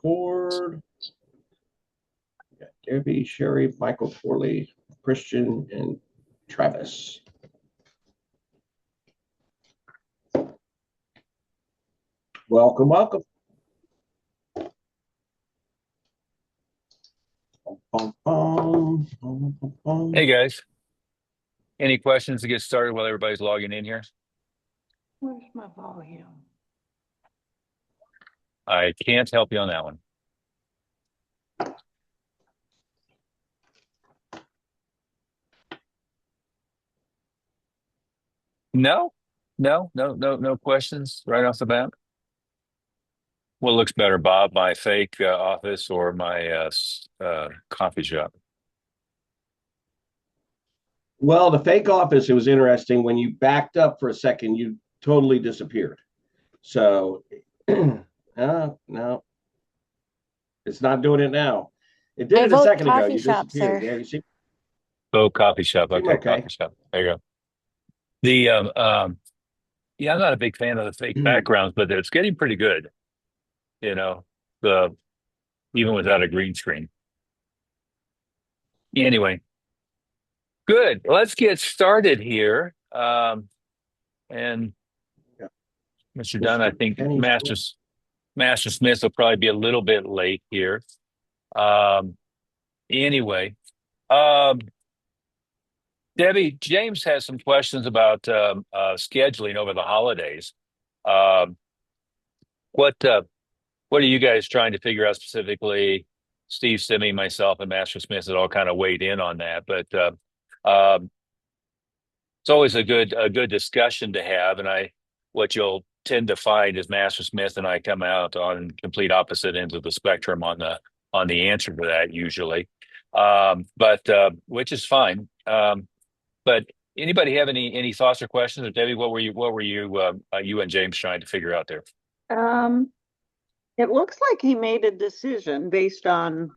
record. We got Debbie, Sherry, Michael, Corley, Christian, and Travis. Welcome, welcome. Hey guys, any questions to get started while everybody's logging in here? Where's my volume? I can't help you on that one. No, no questions right off the bat. What looks better, Bob? My fake office or my coffee shop? Well, the fake office, it was interesting. When you backed up for a second, you totally disappeared. So, no, it's not doing it now. It did I it a vote second ago. coffee You shop, disappeared. sir. Yeah, you see? Oh, coffee shop. Okay, Okay. coffee shop. There you go. The yeah, I'm not a big fan of the fake backgrounds, but it's getting pretty good. You know, the even without a green screen. Anyway, good. Let's get started here. And Yeah. Mr. Dunn, I think Penny. Master Smith will probably be a little bit late here. Um, anyway, um, Debbie, James has some questions about scheduling over the holidays. Um, what what are you guys trying to figure out specifically? Steve Simi, myself, and Master Smith had all kind of weighed in on that, but um, it's always a good discussion to have. And what you'll tend to find is Master Smith and I come out on complete opposite ends of the spectrum on the answer to that usually, but which is fine. But anybody have any thoughts or questions? Or Debbie, what were you and James trying to figure out there? Um, it looks like he made a decision based on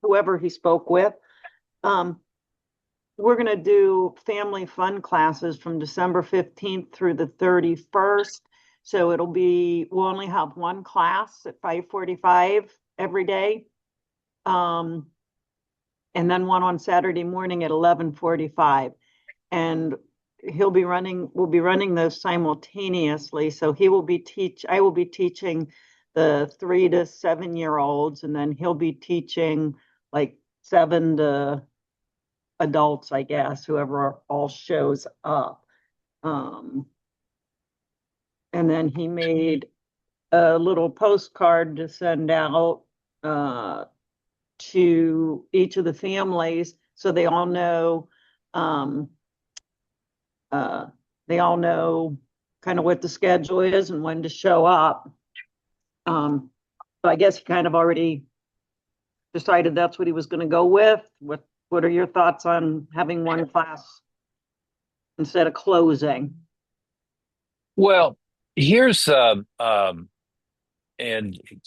whoever he spoke with. We're going to do family fun classes from December 15th through the 31st. So we'll only have one class at 5:45 every day. And then one on Saturday morning at 11:45. And we'll be running those simultaneously. So I will be teaching the 3 to 7 year olds, and then he'll be teaching like 7 to adults, I guess, whoever all shows up. And then he made a little postcard to send out to each of the families so they all know kind of what the schedule is and when to show up. So I guess he kind of already decided that's what he was going to go with. What are your thoughts on having one class instead of closing? Well, here's and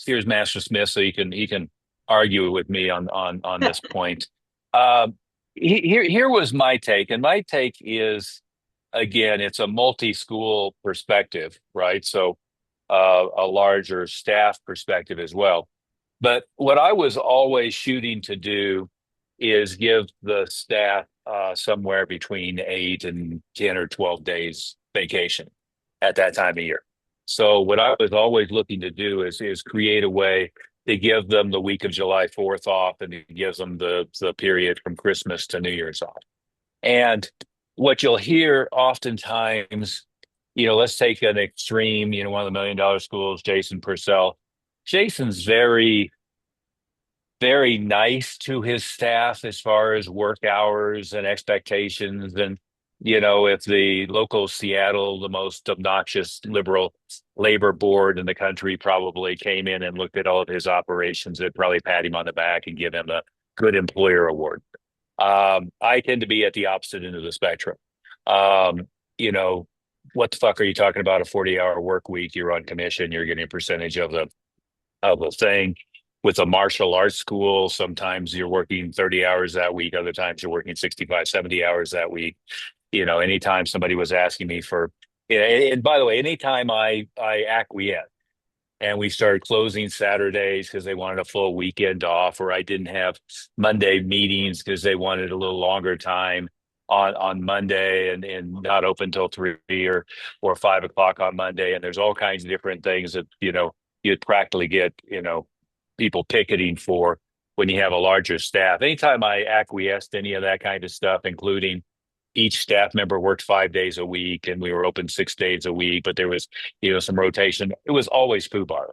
here's Master Smith, so he can argue with me on this point. Here was my take, and my take is again, it's a multi-school perspective, right? So a larger staff perspective as well. But what I was always shooting to do is give the staff somewhere between 8 and 10 or 12 days vacation at that time of year. So what I was always looking to do is create a way to give them the week of July 4th off, and it gives them the period from Christmas to New Year's off. And what you'll hear oftentimes, let's take an extreme, one of the $1 million schools, Jason Purcell. Jason's very, very nice to his staff as far as work hours and expectations. And, if the local Seattle, the most obnoxious liberal labor board in the country probably came in and looked at all of his operations, they'd probably pat him on the back and give him a good employer award. I tend to be at the opposite end of the spectrum. Um, what the fuck are you talking about? A 40-hour work week, you're on commission, you're getting a percentage of the thing. With a martial arts school, sometimes you're working 30 hours that week, other times you're working 65, 70 hours that week. Anytime somebody was asking me for, and by the way, anytime I acquiesce and we started closing Saturdays because they wanted a full weekend off, or I didn't have Monday meetings because they wanted a little longer time on Monday and not open till 3 or 5 o'clock on Monday. And there's all kinds of different things that, you'd practically get, people picketing for when you have a larger staff. Anytime I acquiesced to any of that kind of stuff, including each staff member worked 5 days a week and we were open 6 days a week, but there was, some rotation. It was always FUBAR.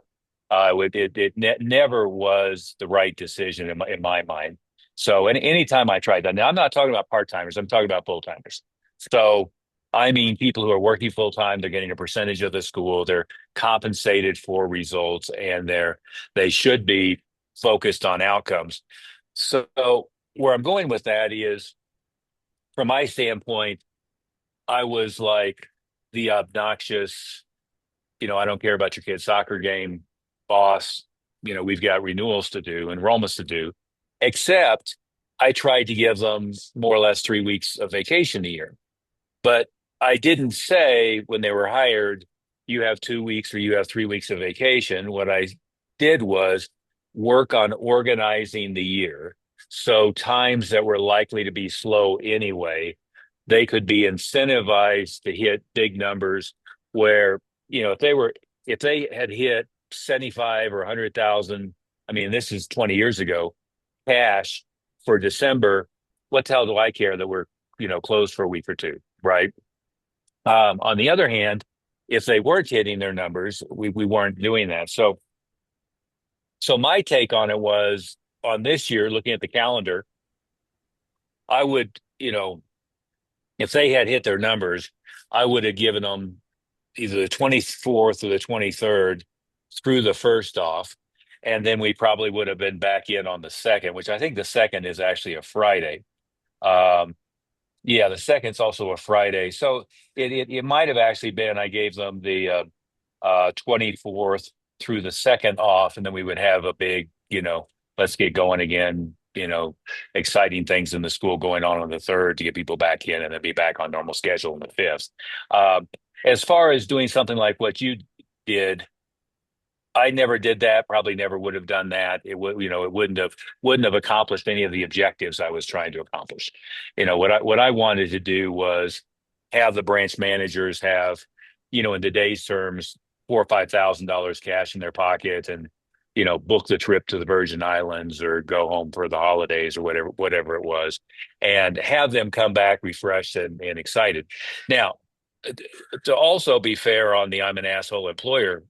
It never was the right decision in my mind. So anytime I tried that, now I'm not talking about part-timers, I'm talking about full-timers. So I mean, people who are working full-time, they're getting a percentage of the school, they're compensated for results, and they should be focused on outcomes. So where I'm going with that is, from my standpoint, I was like the obnoxious, I don't care about your kid's soccer game, boss. We've got renewals to do, enrollments to do, except I tried to give them more or less 3 weeks of vacation a year. But I didn't say when they were hired, you have 2 weeks or you have 3 weeks of vacation. What I did was work on organizing the year. So times that were likely to be slow anyway, they could be incentivized to hit big numbers where, if they had hit 75 or 100,000, I mean, this is 20 years ago, cash for December, what the hell do I care that we're, closed for a week or two, right? On the other hand, if they weren't hitting their numbers, we weren't doing that. So my take on it was, on this year, looking at the calendar, I would, if they had hit their numbers, I would have given them either the 24th or the 23rd through the first off. And then we probably would have been back in on the second, which I think the second is actually a Friday. Um, yeah, the second's also a Friday. So it might have actually been, I gave them the 24th through the second off, and then we would have a big, let's get going again, exciting things in the school going on the third to get people back in and then be back on normal schedule on the fifth. As far as doing something like what you did, I never did that. Probably never would have done that. It would, it wouldn't have accomplished any of the objectives I was trying to accomplish. What I wanted to do was have the branch managers have, in today's terms, $4,000 or $5,000 cash in their pocket, and book the trip to the Virgin Islands or go home for the holidays or whatever it was, and have them come back refreshed and excited. Now, to also be fair on the I'm an asshole employer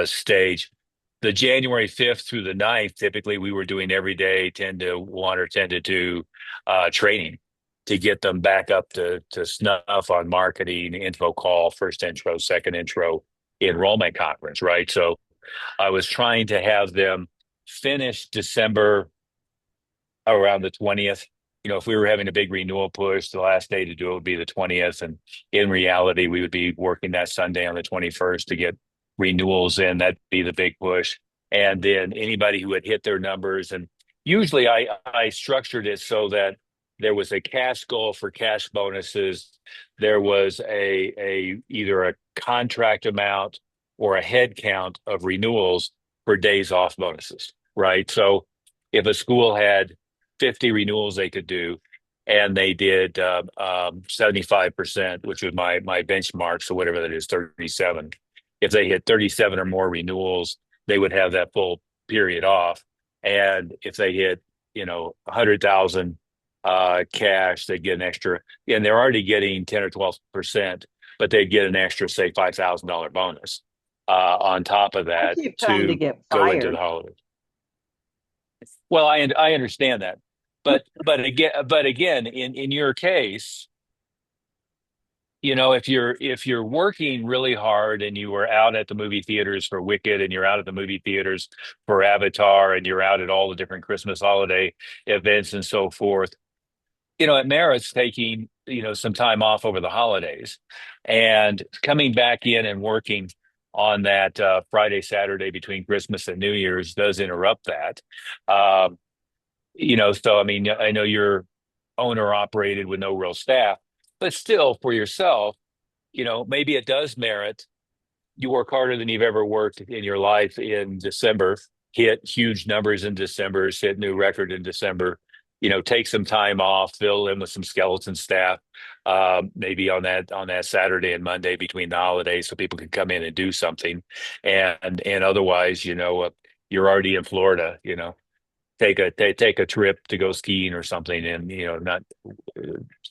stage, the January 5th through the 9th, typically we were doing every day 10 to 1 or 10 to 2 training to get them back up to snuff on marketing, info call, first intro, second intro, enrollment conference, right? So I was trying to have them finish December around the 20th. If we were having a big renewal push, the last day to do it would be the 20th. And in reality, we would be working that Sunday on the 21st to get renewals in. That'd be the big push. And then anybody who had hit their numbers, and usually I structured it so that there was a cash goal for cash bonuses. There was either a contract amount or a head count of renewals for days off bonuses, right? So if a school had 50 renewals they could do, and they did 75%, which was my benchmark, so whatever that is, 37. If they hit 37 or more renewals, they would have that full period off. And if they hit, 100,000 cash, they'd get an extra, and they're already getting 10 or 12%, but they'd get an extra, say, $5,000 bonus on top of that keep trying to get go into fired. the holidays. Well, I understand that, but again, in your case, if you're working really hard and you were out at the movie theaters for Wicked, and you're out at the movie theaters for Avatar, and you're out at all the different Christmas holiday events and so forth, it merits taking, some time off over the holidays and coming back in and working on that Friday, Saturday between Christmas and New Year's does interrupt that. Um, so I mean, I know you're owner operated with no real staff, but still for yourself, maybe it does merit you work harder than you've ever worked in your life in December, hit huge numbers in December, hit new record in December. Take some time off, fill in with some skeleton staff, maybe on that Saturday and Monday between the holidays, so people can come in and do something. And otherwise, you're already in Florida. Take a trip to go skiing or something, and not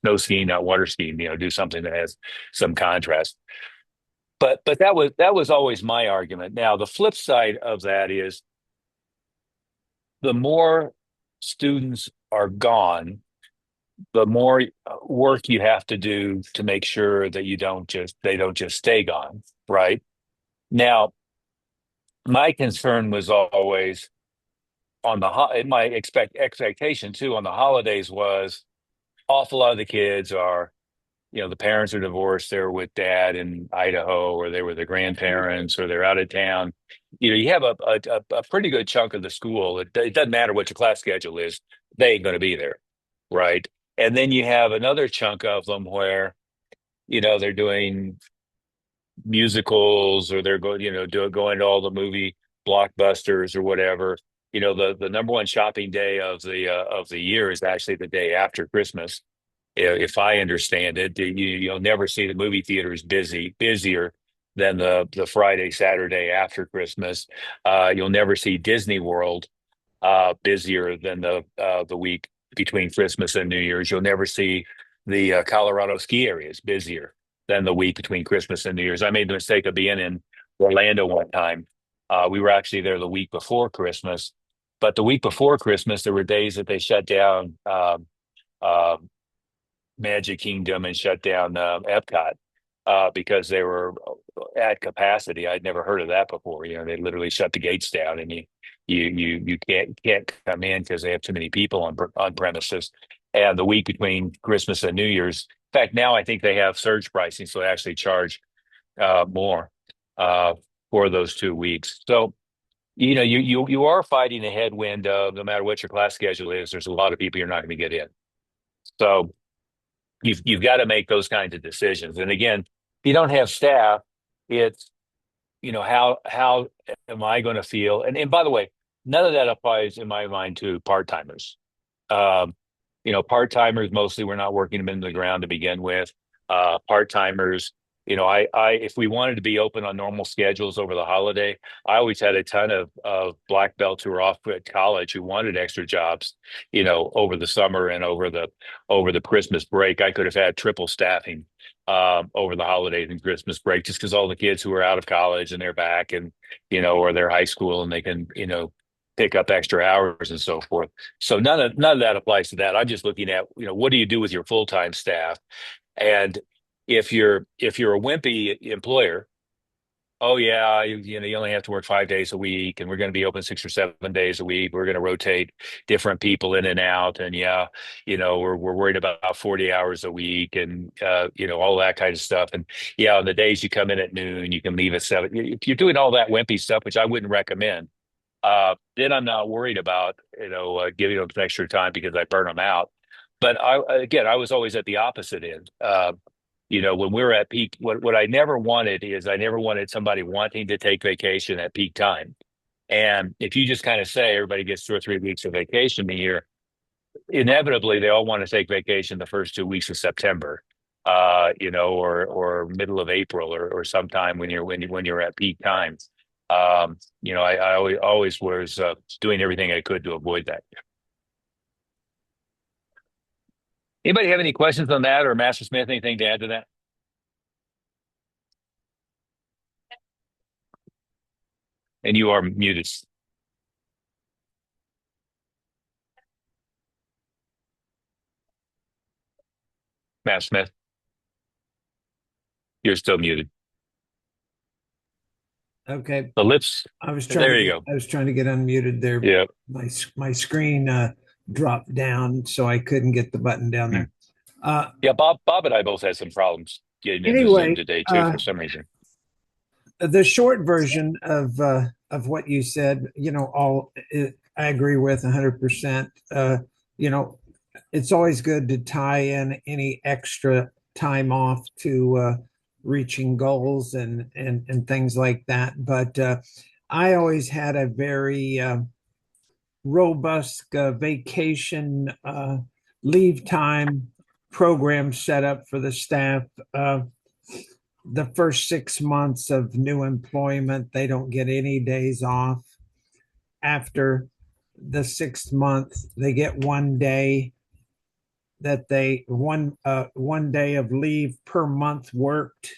snow skiing, not water skiing. Do something that has some contrast. But that was always my argument. Now, the flip side of that is the more students are gone, the more work you have to do to make sure that they don't just stay gone, right? Now, my concern was always my expectation too on the holidays was awful lot of the kids are, the parents are divorced, they're with dad in Idaho, or they were the grandparents, or they're out of town. You have a pretty good chunk of the school. It doesn't matter what your class schedule is, they ain't going to be there, right? And then you have another chunk of them where, they're doing musicals, or they're going to all the movie blockbusters or whatever. The number one shopping day of the year is actually the day after Christmas, if I understand it. You'll never see the movie theaters busier than the Friday, Saturday after Christmas. You'll never see Disney World busier than the week between Christmas and New Year's. You'll never see the Colorado ski areas busier than the week between Christmas and New Year's. I made the mistake of being in Orlando one time. We were actually there the week before Christmas, but the week before Christmas, there were days that they shut down uh, Magic Kingdom and shut down Epcot because they were at capacity. I'd never heard of that before. They literally shut the gates down, and you can't come in because they have too many people on premises. And the week between Christmas and New Year's, in fact, now I think they have surge pricing, so they actually charge more uh, for those 2 weeks. So you are fighting a headwind of, no matter what your class schedule is, there's a lot of people you're not going to get in. So you've got to make those kinds of decisions. And again, if you don't have staff, it's how am I going to feel? And by the way, none of that applies in my mind to part-timers. Um, part-timers, mostly we're not working them into the ground to begin with. Part-timers, if we wanted to be open on normal schedules over the holiday, I always had a ton of black belts who were off at college who wanted extra jobs, over the summer and over the Christmas break. I could have had triple staffing over the holidays and Christmas break, just because all the kids who are out of college and they're back, and or they're high school, and they can pick up extra hours and so forth. So none of that applies to that. I'm just looking at, what do you do with your full-time staff? And if you're a wimpy employer, oh yeah, you only have to work 5 days a week, and we're going to be open 6 or 7 days a week. We're going to rotate different people in and out, and yeah, we're worried about 40 hours a week, and all that kind of stuff. And yeah, on the days you come in at noon, you can leave at 7. If you're doing all that wimpy stuff, which I wouldn't recommend, then I'm not worried about giving them some extra time because I burn them out. But I was always at the opposite end. When we were at peak, what I never wanted is, I never wanted somebody wanting to take vacation at peak time. And if you just kind of say everybody gets 2 or 3 weeks of vacation a year, inevitably they all want to take vacation the first 2 weeks of September, or middle of April, or sometime when you're at peak times. I always was doing everything I could to avoid that. Anybody have any questions on that, or Master Smith, anything to add to that? And you are muted, Master Smith. You're still muted. Okay, The lips. I was There you go. I was trying to get unmuted there. Yeah. My screen dropped down, so I couldn't get the button down there. Yeah, Bob and I both had some problems getting into Anyway, Zoom today too, for some reason. The short version of what you said, I agree with 100%. It's always good to tie in any extra time off to reaching goals and things like that. But I always had a very robust vacation leave time program set up for the staff. The first 6 months of new employment, they don't get any days off. After the 6th month, they get one day one day of leave per month worked.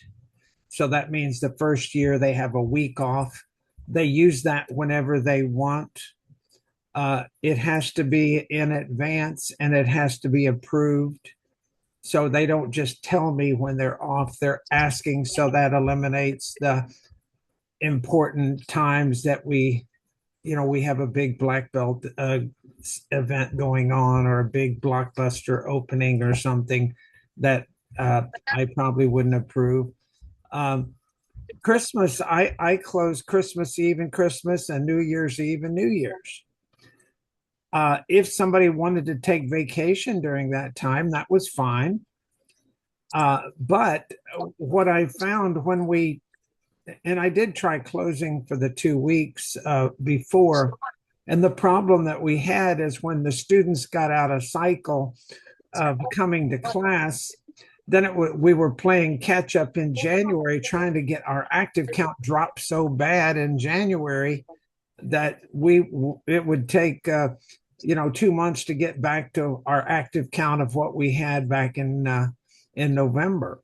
So that means the first year they have a week off. They use that whenever they want. It has to be in advance and it has to be approved. So they don't just tell me when they're off, they're asking. So that eliminates the important times that we have a big black belt event going on or a big blockbuster opening or something that I probably wouldn't approve. Christmas, I close Christmas Eve and Christmas and New Year's Eve and New Year's. If somebody wanted to take vacation during that time, that was fine. But what I found and I did try closing for the 2 weeks before, and the problem that we had is when the students got out of cycle of coming to class, then we were playing catch up in January, trying to get our active count dropped so bad in January that it would take 2 months to get back to our active count of what we had back in November,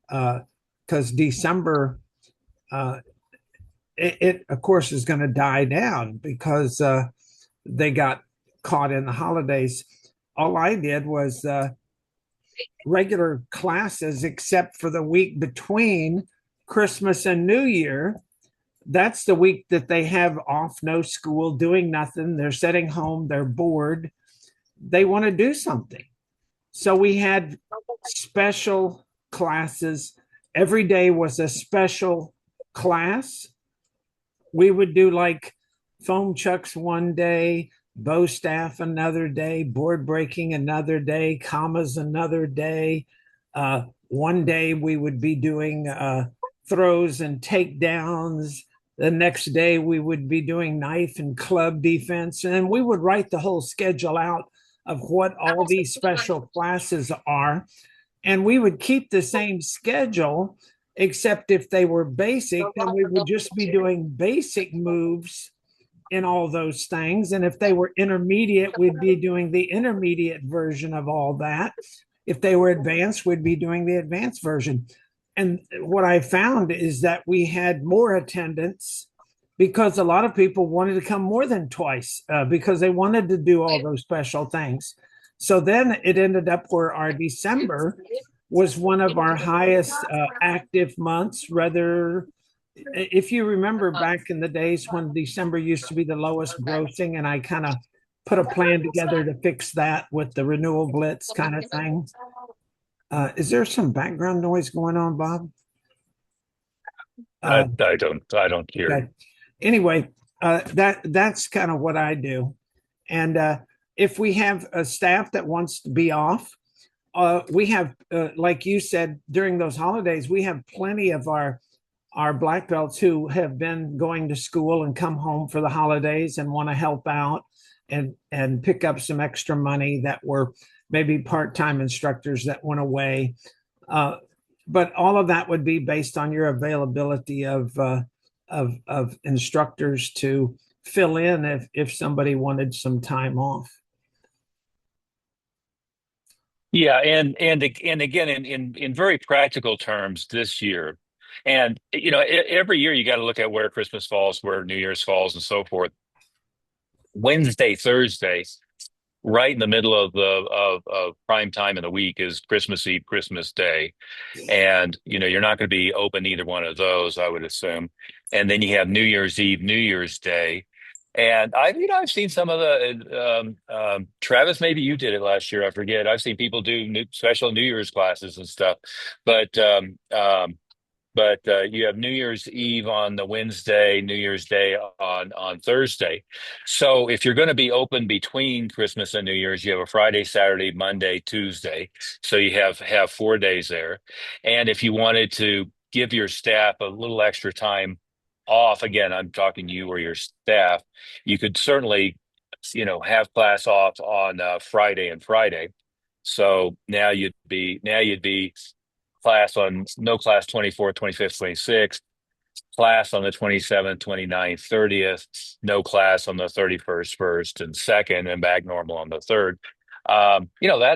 because December it of course is going to die down because they got caught in the holidays. All I did was regular classes, except for the week between Christmas and New Year. That's the week that they have off, no school, doing nothing. They're sitting home, they're bored. They want to do something. So we had special classes. Every day was a special class. We would do like foam chucks one day, bow staff another day, board breaking another day, commas another day. One day we would be doing throws and takedowns. The next day we would be doing knife and club defense. And we would write the whole schedule out of what all these special classes are. And we would keep the same schedule, except if they were basic, then we would just be doing basic moves in all those things. And if they were intermediate, we'd be doing the intermediate version of all that. If they were advanced, we'd be doing the advanced version. And what I found is that we had more attendance because a lot of people wanted to come more than twice because they wanted to do all those special things. So then it ended up where our December was one of our highest active months. Rather, if you remember back in the days when December used to be the lowest grossing, and I kind of put a plan together to fix that with the renewal blitz kind of thing. Is there some background noise going on, Bob? I don't hear. Okay. Anyway, that's kind of what I do. And if we have a staff that wants to be off, we have, like you said, during those holidays, we have plenty of our black belts who have been going to school and come home for the holidays and want to help out and pick up some extra money that were maybe part-time instructors that went away. But all of that would be based on your availability of instructors to fill in if somebody wanted some time off. Yeah, and again, in very practical terms, this year, and every year you got to look at where Christmas falls, where New Year's falls, and so forth. Wednesday, Thursday, right in the middle of prime time in the week is Christmas Eve, Christmas Day, and you're not going to be open either one of those, I would assume. And then you have New Year's Eve, New Year's Day. And I've seen some of the Travis, maybe you did it last year. I forget. I've seen people do special New Year's classes and stuff, but you have New Year's Eve on the Wednesday, New Year's Day on Thursday. So if you're going to be open between Christmas and New Year's, you have a Friday, Saturday, Monday, Tuesday. So you have 4 days there. And if you wanted to give your staff a little extra time off, again, I'm talking you or your staff, you could certainly, have class off on Friday and Friday. So now you'd be class on no class 24th, 25th, 26th, class on the 27th, 29th, 30th, no class on the 31st, 1st, and 2nd, and back normal on the 3rd.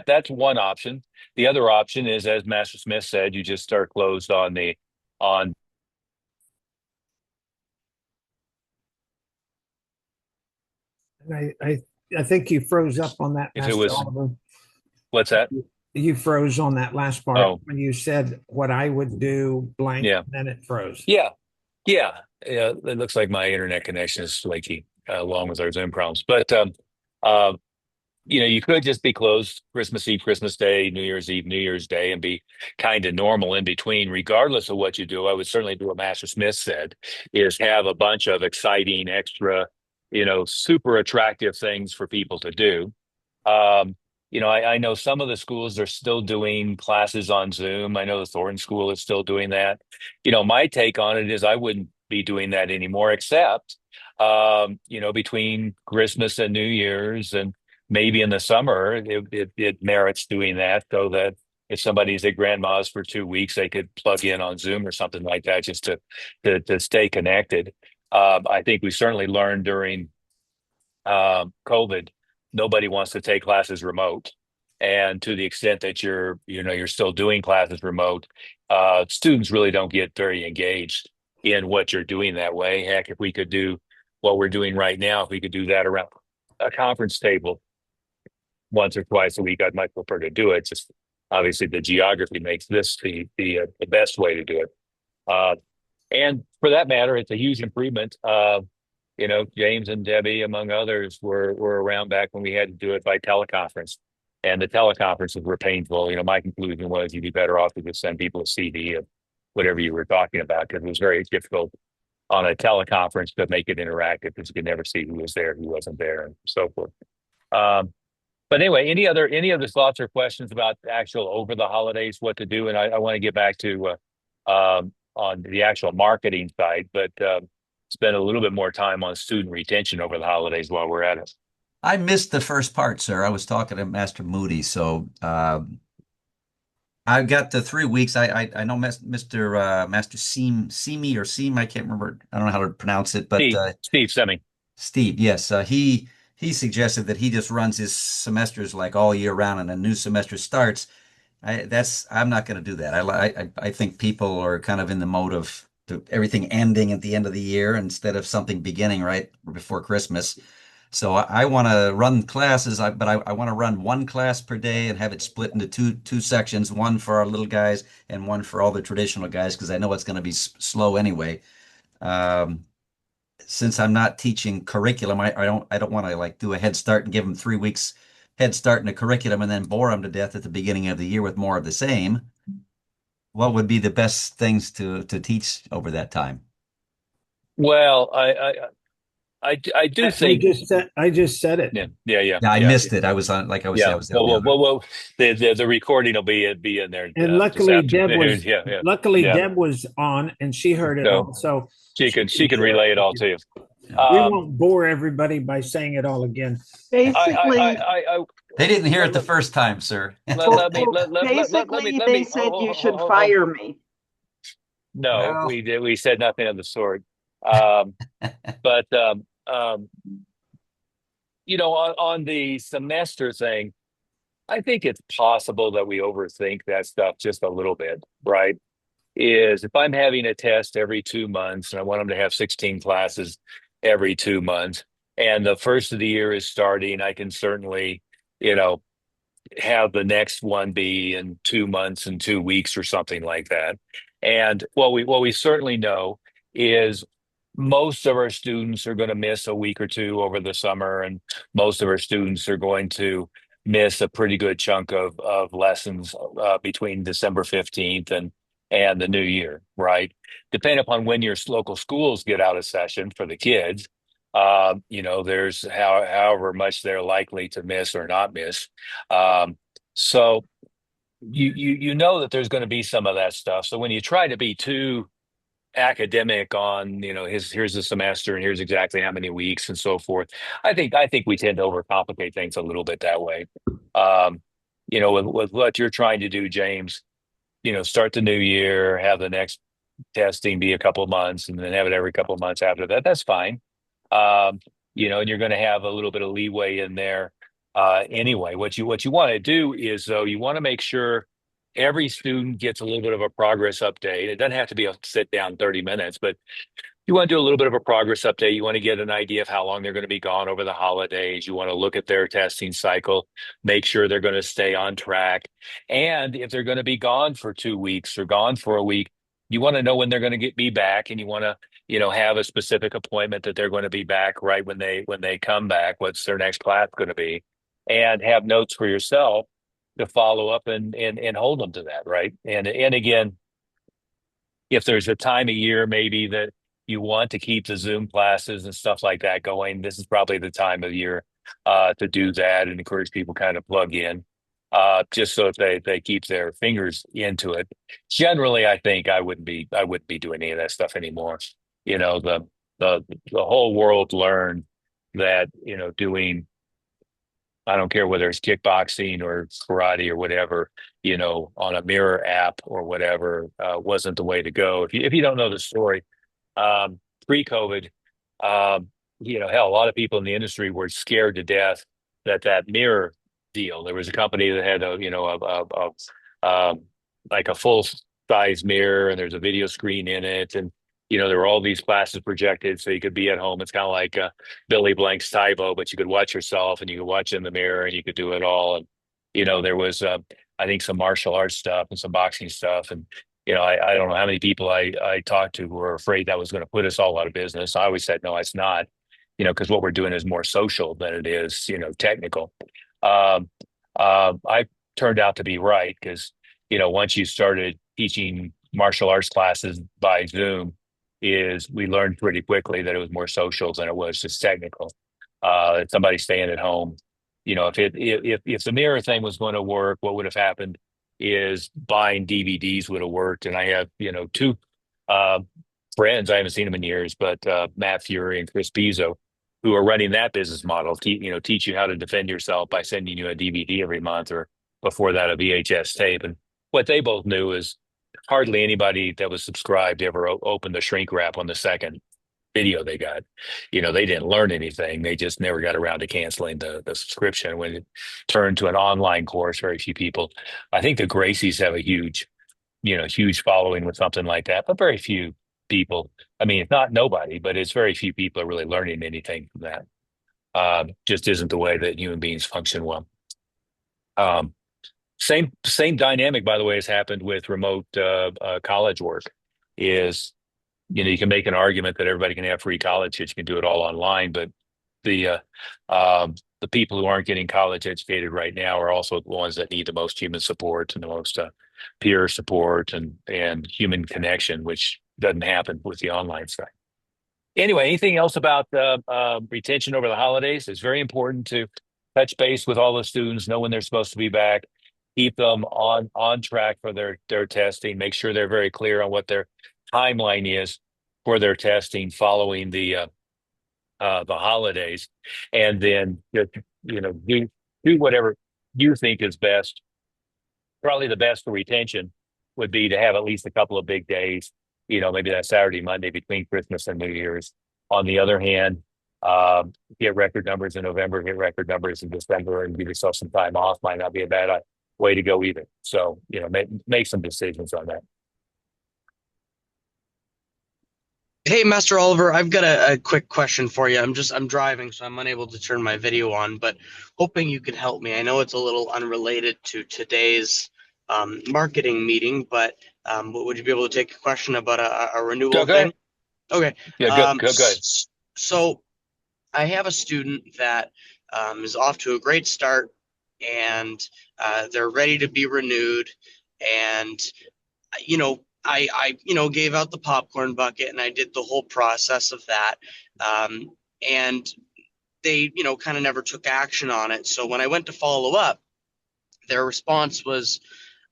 That's one option. The other option is, as Master Smith said, you just start closed on. And I think you froze up on that, If it Master was, Oliver. what's that? You froze on that last part Oh, when you said what I would do blank, yeah, then it froze. yeah, yeah, yeah. It looks like my internet connection is flaky, along with our Zoom problems. But uh, you could just be closed Christmas Eve, Christmas Day, New Year's Eve, New Year's Day, and be kind of normal in between, regardless of what you do. I would certainly do what Master Smith said, is have a bunch of exciting, extra, super attractive things for people to do. Um, I know some of the schools are still doing classes on Zoom. I know the Thornton School is still doing that. My take on it is I wouldn't be doing that anymore, except, between Christmas and New Year's, and maybe in the summer, it merits doing that, so that if somebody's at Grandma's for 2 weeks, they could plug in on Zoom or something like that, just to stay connected. I think we certainly learned during COVID, nobody wants to take classes remote. And to the extent that you're still doing classes remote, students really don't get very engaged in what you're doing that way. Heck, if we could do what we're doing right now, if we could do that around a conference table once or twice a week, I'd much prefer to do it. Just obviously the geography makes this the best way to do it. Uh, and for that matter, it's a huge improvement. James and Debbie, among others, were around back when we had to do it by teleconference. And the teleconferences were painful. My conclusion was you'd be better off to just send people a CD of whatever you were talking about, because it was very difficult on a teleconference to make it interactive, because you could never see who was there, who wasn't there, and so forth. Um, but anyway, any other thoughts or questions about the actual over the holidays, what to do? And I want to get back to on the actual marketing side, but spend a little bit more time on student retention over the holidays while we're at it. I missed the first part, sir. I was talking to Master Moody, so I've got the 3 weeks. I know Mr. Master Seamy or Seam. I can't remember. I don't know how to pronounce it, but Steve Semi. Steve, yes, he suggested that he just runs his semesters like all year round, and a new semester starts. I'm not going to do that. I think people are kind of in the mode of everything ending at the end of the year instead of something beginning right before Christmas. So I want to run classes, but I want to run one class per day and have it split into two sections, one for our little guys and one for all the traditional guys, because I know it's going to be slow anyway. Um, since I'm not teaching curriculum, I don't want to like do a head start and give them 3 weeks head start in a curriculum and then bore them to death at the beginning of the year with more of the same. What would be the best things to teach over that time? Well, I do think. I just said it. Yeah, yeah, yeah, Yeah, I yeah, missed it. I was on, like I was saying, yeah. I was out the Well. The recording will be in there And this luckily Deb afternoon. was Yeah, yeah, luckily yeah. Deb was on and she heard it So all. So she can relay it all to you. we won't bore everybody by saying it all again. Basically, They didn't hear it the first time, sir. basically, they said you should fire me. No, Well, we said nothing of the sort. Um, but on the semester thing, I think it's possible that we overthink that stuff just a little bit, right? Is if I'm having a test every 2 months and I want them to have 16 classes every 2 months, and the first of the year is starting, I can certainly, you know, have the next one be in 2 months and 2 weeks or something like that. And what we certainly know is most of our students are going to miss a week or two over the summer, and most of our students are going to miss a pretty good chunk of lessons between December 15th and the new year, right? Depending upon when your local schools get out of session for the kids, there's however much they're likely to miss or not miss. So you know that there's going to be some of that stuff. So when you try to be too academic on, here's the semester and here's exactly how many weeks and so forth, I think we tend to overcomplicate things a little bit that way. Um, with what you're trying to do, James, start the new year, have the next testing be a couple of months, and then have it every couple of months after that. That's fine. Um, and you're going to have a little bit of leeway in there. Anyway, what you want to do is, though, you want to make sure every student gets a little bit of a progress update. It doesn't have to be a sit down 30 minutes, but you want to do a little bit of a progress update. You want to get an idea of how long they're going to be gone over the holidays. You want to look at their testing cycle, make sure they're going to stay on track. And if they're going to be gone for 2 weeks or gone for a week, you want to know when they're going to be back, and you want to, have a specific appointment that they're going to be back right when they come back. What's their next class going to be? And have notes for yourself to follow up and hold them to that, right? And again, if there's a time of year maybe that you want to keep the Zoom classes and stuff like that going, this is probably the time of year to do that and encourage people kind of plug in, just so that they keep their fingers into it. Generally, I think I wouldn't be doing any of that stuff anymore. The whole world learned that doing, I don't care whether it's kickboxing or karate or whatever, on a mirror app or whatever, wasn't the way to go. If you don't know the story, pre-COVID, hell, a lot of people in the industry were scared to death that mirror deal. There was a company that had like a full size mirror, and there's a video screen in it, and there were all these classes projected, so you could be at home. It's kind of like Billy Blank's Tybo, but you could watch yourself and you could watch in the mirror and you could do it all. And there was I think some martial arts stuff and some boxing stuff, and I don't know how many people I talked to who were afraid that was going to put us all out of business. I always said, no, it's not, because what we're doing is more social than it is, technical. Um, I turned out to be right because, once you started teaching martial arts classes by Zoom, we learned pretty quickly that it was more social than it was just technical. Somebody staying at home, if the mirror thing was going to work, what would have happened is buying DVDs would have worked. And I have, two uh, friends, I haven't seen them in years, but Matt Fury and Chris Pizzo, who are running that business model, teach you how to defend yourself by sending you a DVD every month, or before that, a VHS tape. And what they both knew is hardly anybody that was subscribed ever opened the shrink wrap on the second video they got. They didn't learn anything. They just never got around to canceling the subscription. When it turned to an online course, very few people. I think the Gracies have a huge following with something like that, but very few people. I mean, it's not nobody, but it's very few people are really learning anything from that. Just isn't the way that human beings function well. Um, same dynamic, by the way, has happened with remote college work. Is you can make an argument that everybody can have free college kids, you can do it all online, but the uh, the people who aren't getting college educated right now are also the ones that need the most human support and the most peer support and human connection, which doesn't happen with the online side. Anyway, anything else about retention over the holidays? It's very important to touch base with all the students, know when they're supposed to be back, keep them on track for their testing, make sure they're very clear on what their timeline is for their testing following the holidays, and then do whatever you think is best. Probably the best for retention would be to have at least a couple of big days, maybe that Saturday, Monday between Christmas and New Year's. On the other hand, get record numbers in November, get record numbers in December, and give yourself some time off might not be a bad way to go either. So, make some decisions on that. Hey, Master Oliver, I've got a quick question for you. I'm driving, so I'm unable to turn my video on, but hoping you could help me. I know it's a little unrelated to today's marketing meeting, but would you be able to take a question about a renewal thing? Okay. Yeah, go ahead. So I have a student that is off to a great start, and they're ready to be renewed, and I gave out the popcorn bucket, and I did the whole process of that. And they, kind of never took action on it. So when I went to follow up, their response was,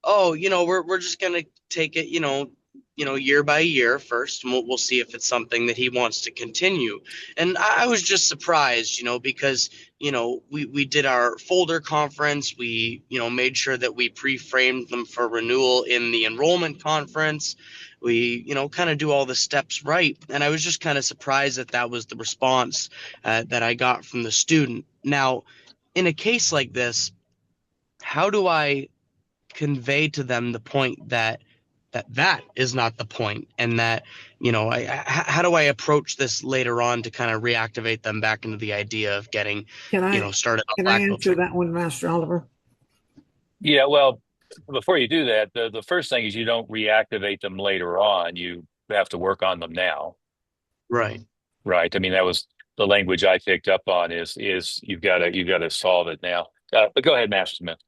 oh, we're just gonna take it, year by year first, and we'll see if it's something that he wants to continue. And I was just surprised, because we did our folder conference. We made sure that we pre-framed them for renewal in the enrollment conference. We kind of do all the steps right, and I was just kind of surprised that that was the response that I got from the student. Now, in a case like this, how do I convey to them the point that is not the point, and that how do I approach this later on to kind of reactivate them back into the idea of getting Can I started on can I black belt answer training? that one, Master Oliver? Yeah, well, before you do that, the first thing is you don't reactivate them later on. You have to work on them now, Right. right? I mean, that was the language I picked up on is you've got to solve it now. But go ahead, Master Smith.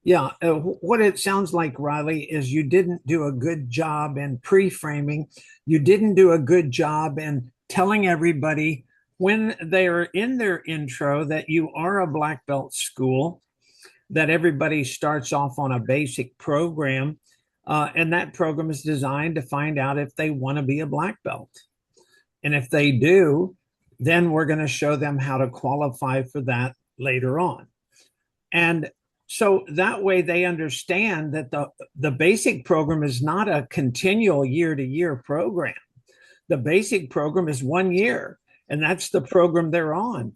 Yeah, what it sounds like, Riley, is you didn't do a good job in pre-framing. You didn't do a good job in telling everybody when they are in their intro that you are a black belt school, that everybody starts off on a basic program, and that program is designed to find out if they want to be a black belt. And if they do, then we're going to show them how to qualify for that later on. And so that way they understand that the basic program is not a continual year to year program. The basic program is 1 year, and that's the program they're on.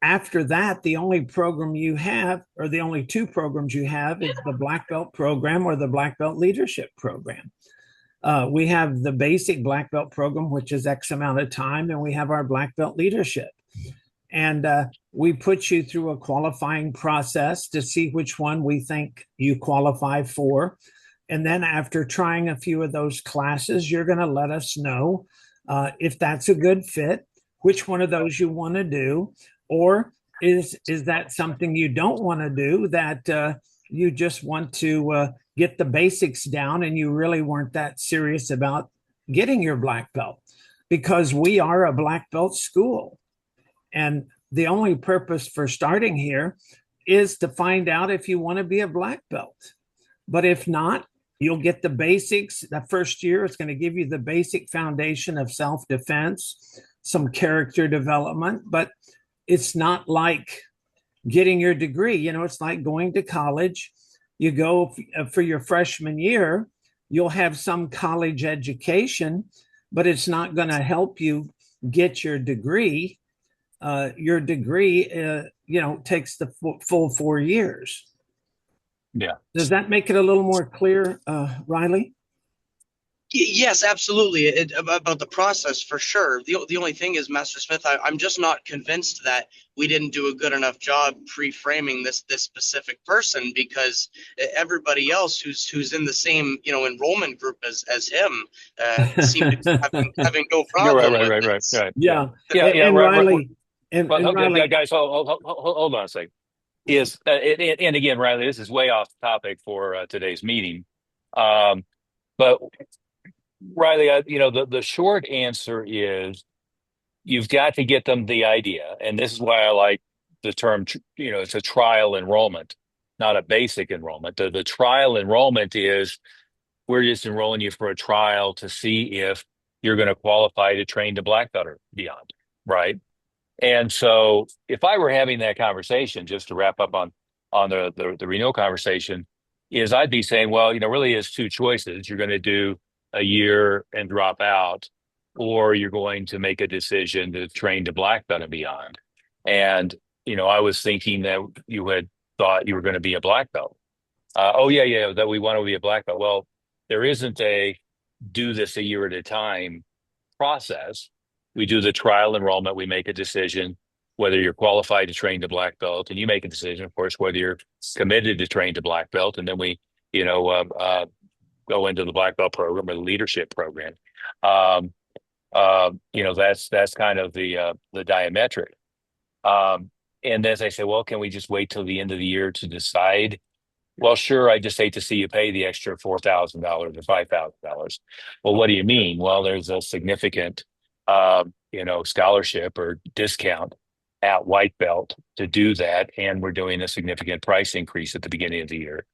After that, the only program you have, or the only two programs you have, is the black belt program or the black belt leadership program. We have the basic black belt program, which is X amount of time, and we have our black belt leadership. And we put you through a qualifying process to see which one we think you qualify for. And then after trying a few of those classes, you're going to let us know if that's a good fit, which one of those you want to do, or is that something you don't want to do, that you just want to get the basics down and you really weren't that serious about getting your black belt? Because we are a black belt school. And the only purpose for starting here is to find out if you want to be a black belt. But if not, you'll get the basics. The first year is going to give you the basic foundation of self-defense, some character development, but it's not like getting your degree. It's like going to college. You go for your freshman year, you'll have some college education, but it's not going to help you get your degree. Your degree, takes the full 4 years. Yeah. Does that make it a little more clear, Riley? Yes, absolutely. About the process, for sure. The only thing is, Master Smith, I'm just not convinced that we didn't do a good enough job pre-framing this specific person, because everybody else who's in the same enrollment group as him seemed to be having no You're problem with right. it. Yeah. Yeah. And Right. Riley, Well, okay, Riley, guys, hold on a second. And again, Riley, this is way off topic for today's meeting. But Riley, the short answer is you've got to get them the idea, and this is why I like the term. It's a trial enrollment, not a basic enrollment. The trial enrollment is we're just enrolling you for a trial to see if you're going to qualify to train to black belt or beyond, right? And so if I were having that conversation, just to wrap up on the renewal conversation, is I'd be saying, well, really is two choices. You're going to do a year and drop out, or you're going to make a decision to train to black belt and beyond. And, I was thinking that you had thought you were going to be a black belt. Oh, yeah, that we want to be a black belt. Well, there isn't a do this a year at a time process. We do the trial enrollment. We make a decision whether you're qualified to train to black belt, and you make a decision, of course, whether you're committed to train to black belt, and then we, go into the black belt program or the leadership program. That's kind of the diametric. And then they say, well, can we just wait till the end of the year to decide? Well, sure. I just hate to see you pay the extra $4,000 or $5,000. Well, what do you mean? Well, there's a significant, scholarship or discount at white belt to do that, and we're doing a significant price increase at the beginning of the year.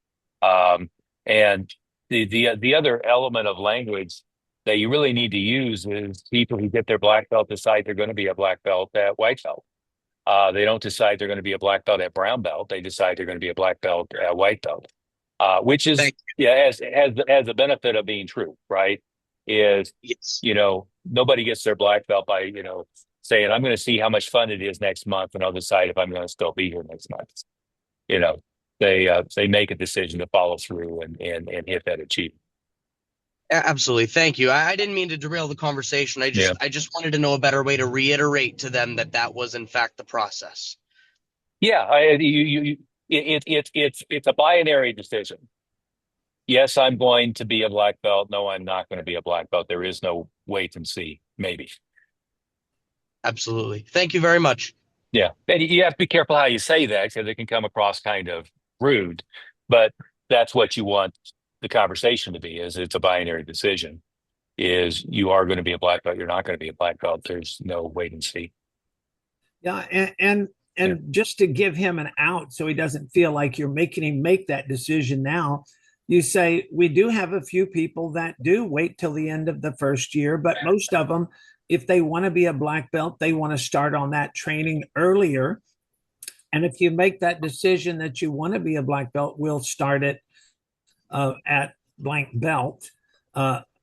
And the other element of language that you really need to use is people who get their black belt decide they're going to be a black belt at white belt. They don't decide they're going to be a black belt at brown belt. They decide they're going to be a black belt at white belt, which is Thank yeah has the benefit of being true, right? Is you. Yes. nobody gets their black belt by saying I'm going to see how much fun it is next month and I'll decide if I'm going to still be here next month. You know, they make a decision to follow through and hit that achievement. Absolutely. Thank you. I didn't mean to derail the conversation. Yeah. I just wanted to know a better way to reiterate to them that that was in fact the process. Yeah, it's a binary decision. Yes, I'm going to be a black belt. No, I'm not going to be a black belt. There is no wait and see, maybe. Absolutely. Thank you very much. Yeah, and you have to be careful how you say that because it can come across kind of rude, but that's what you want the conversation to be, is it's a binary decision. Is you are going to be a black belt, you're not going to be a black belt. There's no wait and see. Yeah, and just to give him an out so he doesn't feel like you're making him make that decision now, you say we do have a few people that do wait till the end of the first year, but most of them, if they want to be a black belt, they want to start on that training earlier. And if you make that decision that you want to be a black belt, we'll start it at blank belt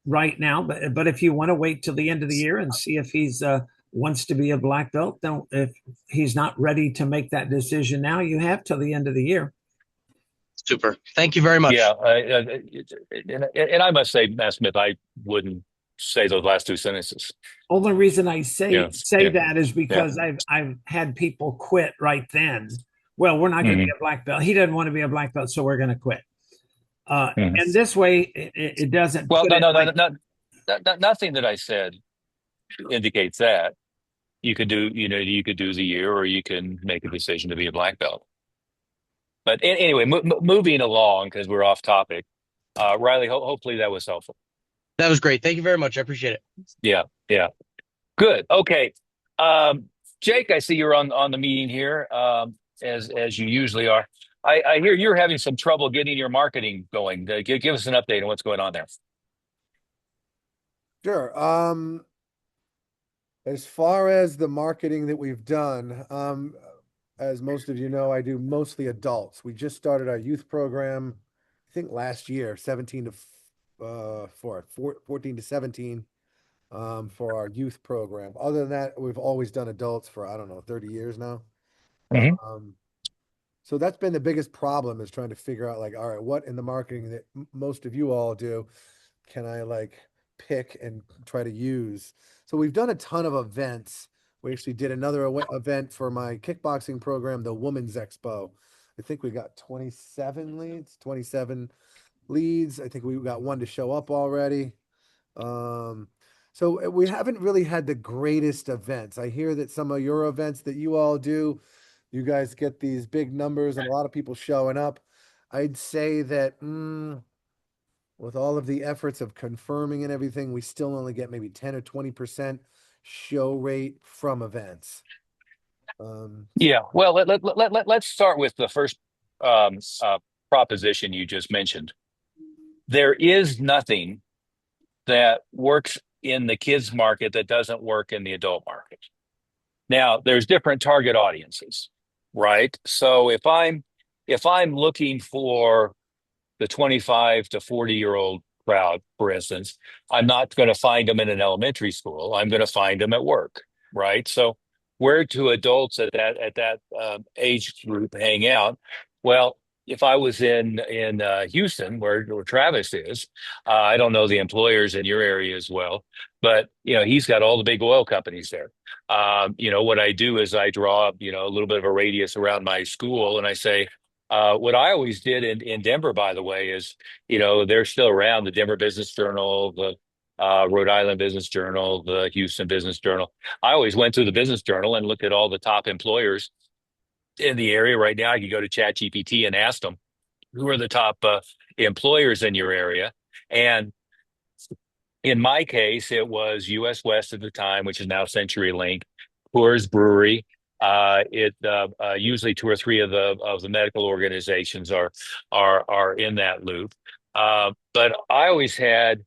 right now. But if you want to wait till the end of the year and see if he's wants to be a black belt, then if he's not ready to make that decision now, you have till the end of the year. Super. Thank you very much. Yeah, and I must say, Matt Smith, I wouldn't say those last two sentences. Only reason I say Yeah. that is because I've had people quit right then. Well, we're not going to be a black belt. He doesn't want to be a black belt, so we're going to quit. And this way, it doesn't. Well, put no, it no, like, nothing that I said indicates that. You could do the year, or you can make a decision to be a black belt. But anyway, moving along because we're off topic. Riley, hopefully that was helpful. That was great. Thank you very much. I appreciate it. Yeah. Good. Okay. Jake, I see you're on the meeting here, as you usually are. I hear you're having some trouble getting your marketing going. Give us an update on what's going on there. Sure. As far as the marketing that we've done, as most of you know, I do mostly adults. We just started our youth program, I think last year, 14 to 17, for our youth program. Other than that, we've always done adults for, I don't know, 30 years now. So that's been the biggest problem, is trying to figure out, like, all right, what in the marketing that most of you all do can I like pick and try to use? So we've done a ton of events. We actually did another event for my kickboxing program, the Women's Expo. I think we got 27 leads. I think we got one to show up already. So we haven't really had the greatest events. I hear that some of your events that you all do, you guys get these big numbers and a lot of people showing up. I'd say that with all of the efforts of confirming and everything, we still only get maybe 10 or 20% show rate from events. Yeah. Well, let's start with the first proposition you just mentioned. There is nothing that works in the kids market that doesn't work in the adult market. Now, there's different target audiences, right? So if I'm looking for the 25 to 40-year-old crowd, for instance, I'm not going to find them in an elementary school. I'm going to find them at work, right? So where do adults at that age group hang out? Well, if I was in Houston, where Travis is, I don't know the employers in your area as well, but he's got all the big oil companies there. What I do is I draw a little bit of a radius around my school, and I say, what I always did in Denver, by the way, is they're still around, the Denver Business Journal, the Rhode Island Business Journal, the Houston Business Journal. I always went through the Business Journal and looked at all the top employers in the area. Right now, I could go to ChatGPT and ask them, who are the top employers in your area? And in my case, it was US West at the time, which is now CenturyLink, Coors Brewery. Usually two or three of the medical organizations are in that loop. But I always had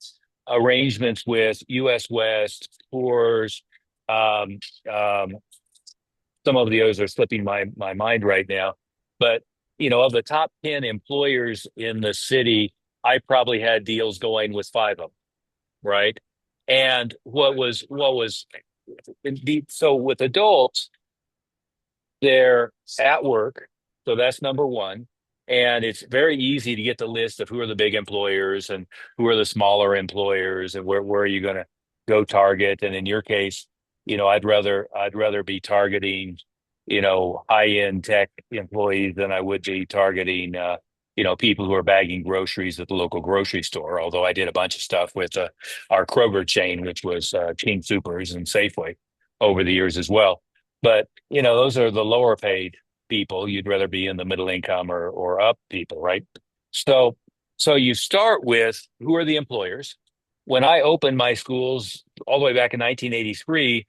arrangements with US West, Coors, um, um, some of the others are slipping my mind right now. But of the top 10 employers in the city, I probably had deals going with five of them, right? And what was indeed so with adults, they're at work. So that's number one. And it's very easy to get the list of who are the big employers and who are the smaller employers and where are you going to go target. And in your case, I'd rather be targeting, high-end tech employees than I would be targeting, people who are bagging groceries at the local grocery store. Although I did a bunch of stuff with our Kroger chain, which was King Supers and Safeway over the years as well. But those are the lower paid people. You'd rather be in the middle income or up people, right? So so you start with who are the employers. When I opened my schools all the way back in 1983,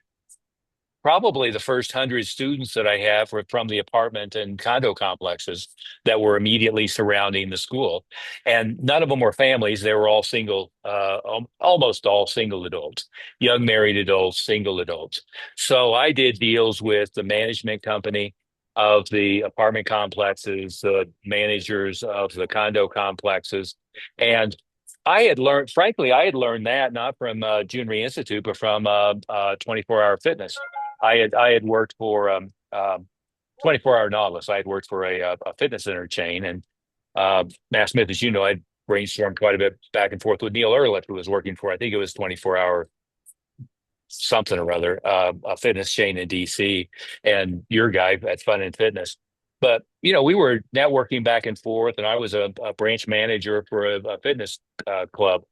probably the first 100 students that I have were from the apartment and condo complexes that were immediately surrounding the school. And none of them were families. They were all single, almost all single adults, young married adults, single adults. So I did deals with the management company of the apartment complexes, the managers of the condo complexes. And frankly, I had learned that not from Junior Institute, but from 24 Hour Fitness. I had worked for 24 Hour Nautilus. I had worked for a fitness center chain, and Matt Smith, as you know, I'd brainstormed quite a bit back and forth with Neil Ehrlich, who was working for, I think it was 24 Hour something or other, a fitness chain in DC, and your guy at Fun and Fitness. But we were networking back and forth, and I was a branch manager for a fitness club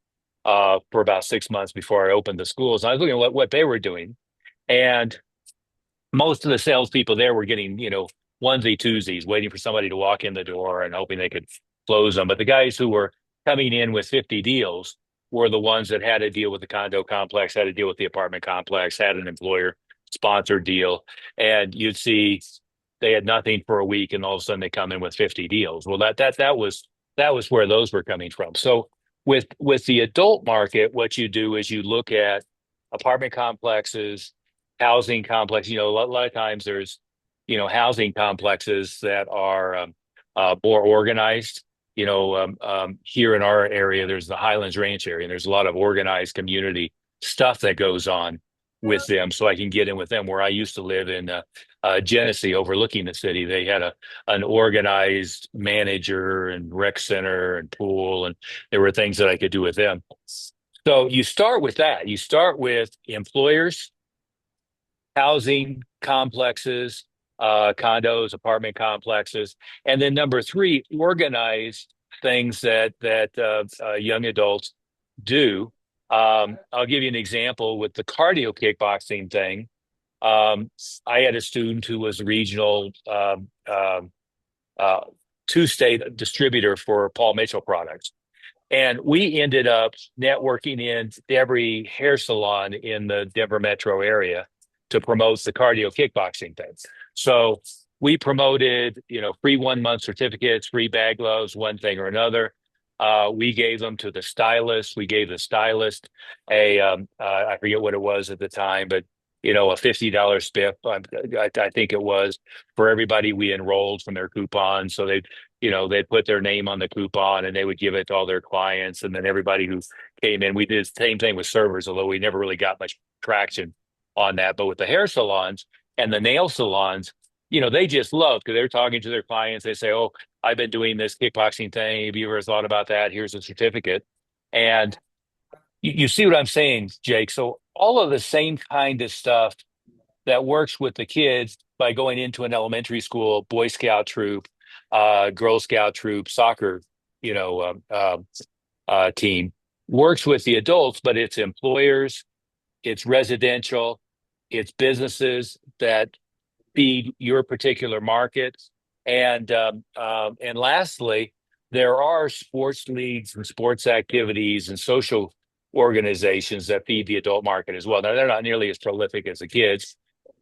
for about 6 months before I opened the schools. And I was looking at what they were doing, and most of the salespeople there were getting, onesie twosies, waiting for somebody to walk in the door and hoping they could close them. But the guys who were coming in with 50 deals were the ones that had to deal with the condo complex, had to deal with the apartment complex, had an employer sponsored deal. And you'd see they had nothing for a week, and all of a sudden they come in with 50 deals. Well, that was where those were coming from. So with the adult market, what you do is you look at apartment complexes, housing complex. A lot of times there's, housing complexes that are more organized. Here in our area, there's the Highlands Ranch area, and there's a lot of organized community stuff that goes on with them. So I can get in with them. Where I used to live in Genesee, overlooking the city, they had an organized manager and rec center and pool, and there were things that I could do with them. So you start with that. You start with employers, housing complexes, condos, apartment complexes, and then number three, organize things that young adults do. I'll give you an example with the cardio kickboxing thing. Um, I had a student who was regional uh, two-state distributor for Paul Mitchell products. And we ended up networking in every hair salon in the Denver metro area to promote the cardio kickboxing thing. So we promoted, free 1 month certificates, free bag gloves, one thing or another. We gave them to the stylist. We gave the stylist I forget what it was at the time, but a $50 spiff. I think it was for everybody we enrolled from their coupon. So they'd put their name on the coupon and they would give it to all their clients. And then everybody who came in, we did the same thing with servers, although we never really got much traction on that. But with the hair salons and the nail salons, they just love because they're talking to their clients. They say, "Oh, I've been doing this kickboxing thing. Have you ever thought about that? Here's a certificate." And you see what I'm saying, Jake? So all of the same kind of stuff that works with the kids by going into an elementary school, Boy Scout troop, Girl Scout troop, soccer, team works with the adults, but it's employers, it's residential, it's businesses that feed your particular market, and lastly, there are sports leagues and sports activities and social organizations that feed the adult market as well. Now they're not nearly as prolific as the kids.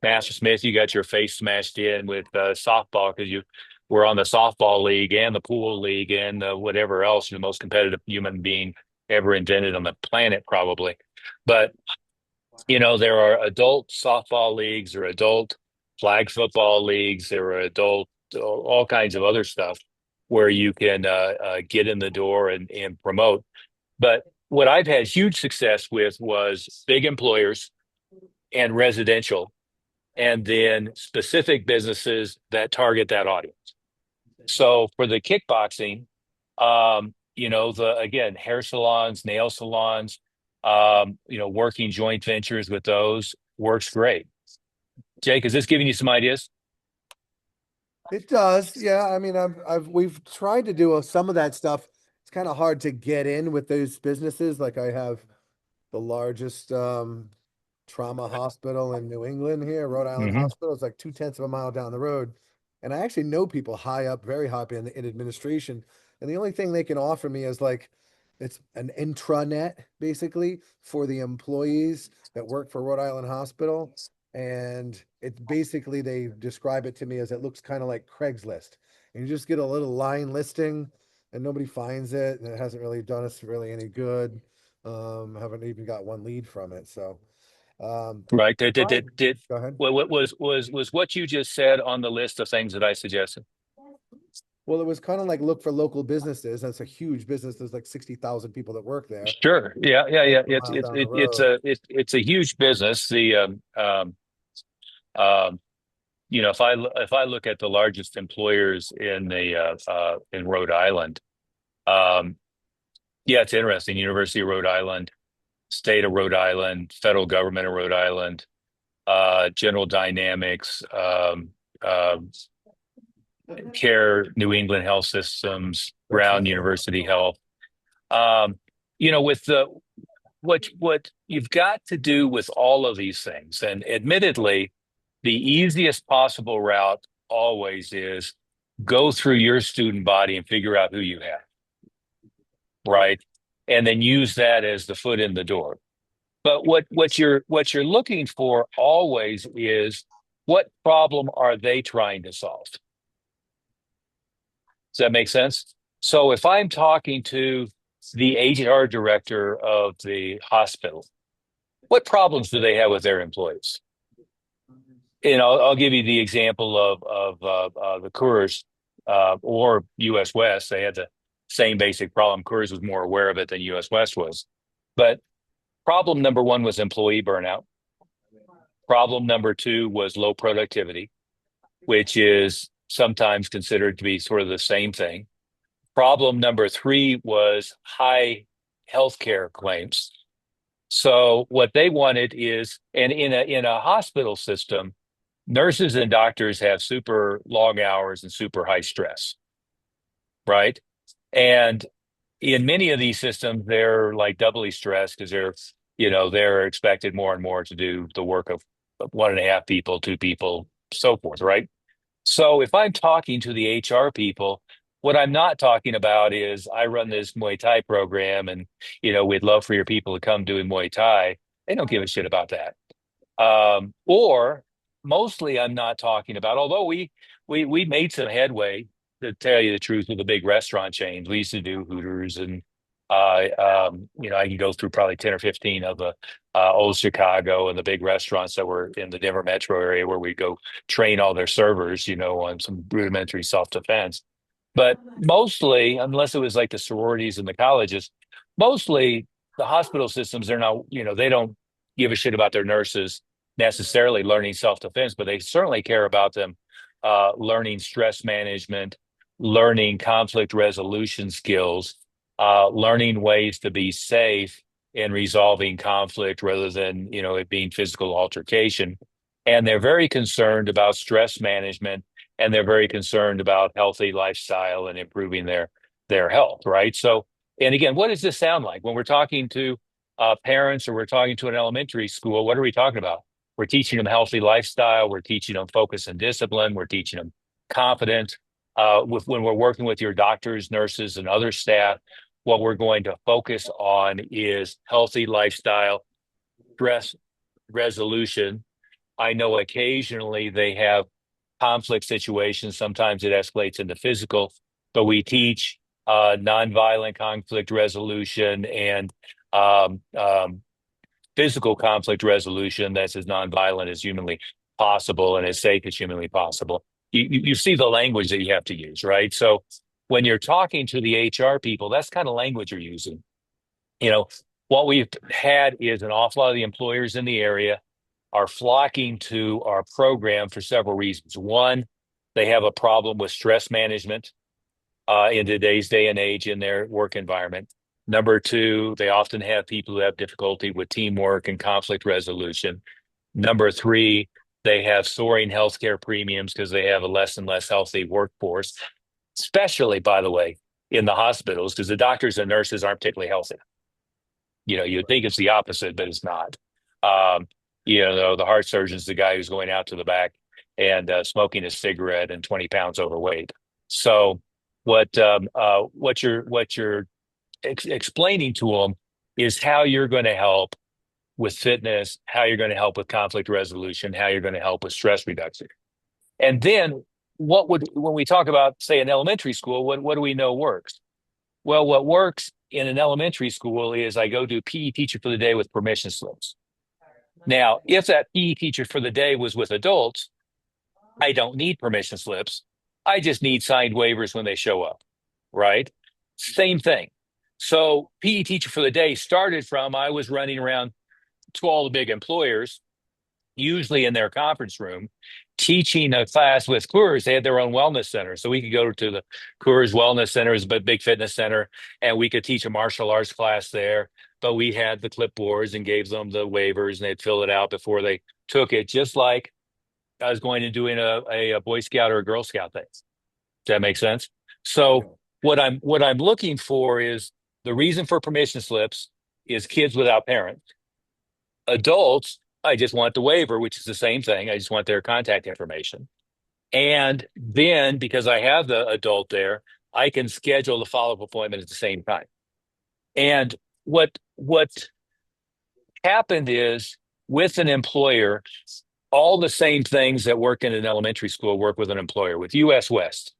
Master Smith, you got your face smashed in with softball because you we're on the softball league and the pool league and whatever else, the most competitive human being ever invented on the planet, probably. But there are adult softball leagues or adult flag football leagues. There are adult all kinds of other stuff where you can get in the door and promote. But what I've had huge success with was big employers and residential, and then specific businesses that target that audience. So for the kickboxing, again, hair salons, nail salons, working joint ventures with those works great. Jake, is this giving you some ideas? It does. Yeah. I mean, we've tried to do some of that stuff. It's kind of hard to get in with those businesses. Like I have the largest trauma hospital in New England here, Rhode Island Hmm. Hospital. It's like 2/10 of a mile down the road. And I actually know people high up, very high up in administration. And the only thing they can offer me is like it's an intranet basically for the employees that work for Rhode Island Hospital. And it's basically they describe it to me as it looks kind of like Craigslist. And you just get a little line listing and nobody finds it, and it hasn't really done us really any good. Haven't even got one lead from it. So Right. Did go ahead. what was what you just said on the list of things that I suggested? Well, it was kind of like look for local businesses. That's a huge business. There's like 60,000 people that work there. Sure. Yeah. A It's mile it's down the it, it's road. it's a huge business. Um, if I look at the largest employers in Rhode Island, um, yeah, it's interesting. University of Rhode Island, State of Rhode Island, federal government of Rhode Island, General Dynamics, uh, Care, New England Health Systems, Brown University Health. Um, with the what you've got to do with all of these things, and admittedly, the easiest possible route always is go through your student body and figure out who you have, right? And then use that as the foot in the door. But what you're looking for always is what problem are they trying to solve? Does that make sense? So if I'm talking to the HR director of the hospital, what problems do they have with their employees? I'll give you the example of the Coors or U.S. West. They had the same basic problem. Coors was more aware of it than U.S. West was. But problem number one was employee burnout. Problem number two was low productivity, which is sometimes considered to be sort of the same thing. Problem number three was high healthcare claims. So what they wanted is, and in a hospital system, nurses and doctors have super long hours and super high stress, right? And in many of these systems, they're like doubly stressed because they're expected more and more to do the work of 1.5 people, 2 people, so forth, right? So if I'm talking to the HR people, what I'm not talking about is I run this Muay Thai program and, we'd love for your people to come doing Muay Thai. They don't give a shit about that. Or mostly I'm not talking about, although we made some headway, to tell you the truth, with the big restaurant chains. We used to do Hooters and I can go through probably 10 or 15 of the old Chicago and the big restaurants that were in the Denver metro area where we go train all their servers, on some rudimentary self-defense. But mostly, unless it was like the sororities and the colleges, mostly the hospital systems, they're not, they don't give a shit about their nurses necessarily learning self-defense, but they certainly care about them learning stress management, learning conflict resolution skills, learning ways to be safe in resolving conflict rather than, it being physical altercation. And they're very concerned about stress management, and they're very concerned about healthy lifestyle and improving their health, right? So, and again, what does this sound like when we're talking to parents or we're talking to an elementary school? What are we talking about? We're teaching them healthy lifestyle. We're teaching them focus and discipline. We're teaching them confidence. When we're working with your doctors, nurses, and other staff, what we're going to focus on is healthy lifestyle, stress resolution. I know occasionally they have conflict situations. Sometimes it escalates into physical, but we teach nonviolent conflict resolution and um, um, physical conflict resolution that's as nonviolent as humanly possible and as safe as humanly possible. You see the language that you have to use, right? So when you're talking to the HR people, that's kind of language you're using. You know, what we've had is an awful lot of the employers in the area are flocking to our program for several reasons. One, they have a problem with stress management in today's day and age in their work environment. Number two, they often have people who have difficulty with teamwork and conflict resolution. Number three, they have soaring healthcare premiums because they have a less and less healthy workforce, especially, by the way, in the hospitals, because the doctors and nurses aren't particularly healthy. You'd think it's the opposite, but it's not. Um, the heart surgeon's the guy who's going out to the back and smoking a cigarette and 20 pounds overweight. So what you're explaining to them is how you're going to help with fitness, how you're going to help with conflict resolution, how you're going to help with stress reduction. And then when we talk about, say, an elementary school, what do we know works? Well, what works in an elementary school is I go do PE teacher for the day with permission slips. Now, if that PE teacher for the day was with adults, I don't need permission slips. I just need signed waivers when they show up, right? Same thing. So PE teacher for the day started from I was running around to all the big employers, usually in their conference room, teaching a class with Coors. They had their own wellness center. So we could go to the Coors Wellness Center, is a big fitness center, and we could teach a martial arts class there. But we had the clipboards and gave them the waivers, and they'd fill it out before they took it, just like I was going and doing a Boy Scout or a Girl Scout thing. Does that make sense? So what I'm looking for is the reason for permission slips is kids without parents. Adults, I just want the waiver, which is the same thing. I just want their contact information. And then because I have the adult there, I can schedule the follow-up appointment at the same time. And what happened is with an employer, all the same things that work in an elementary school work with an employer. With US West,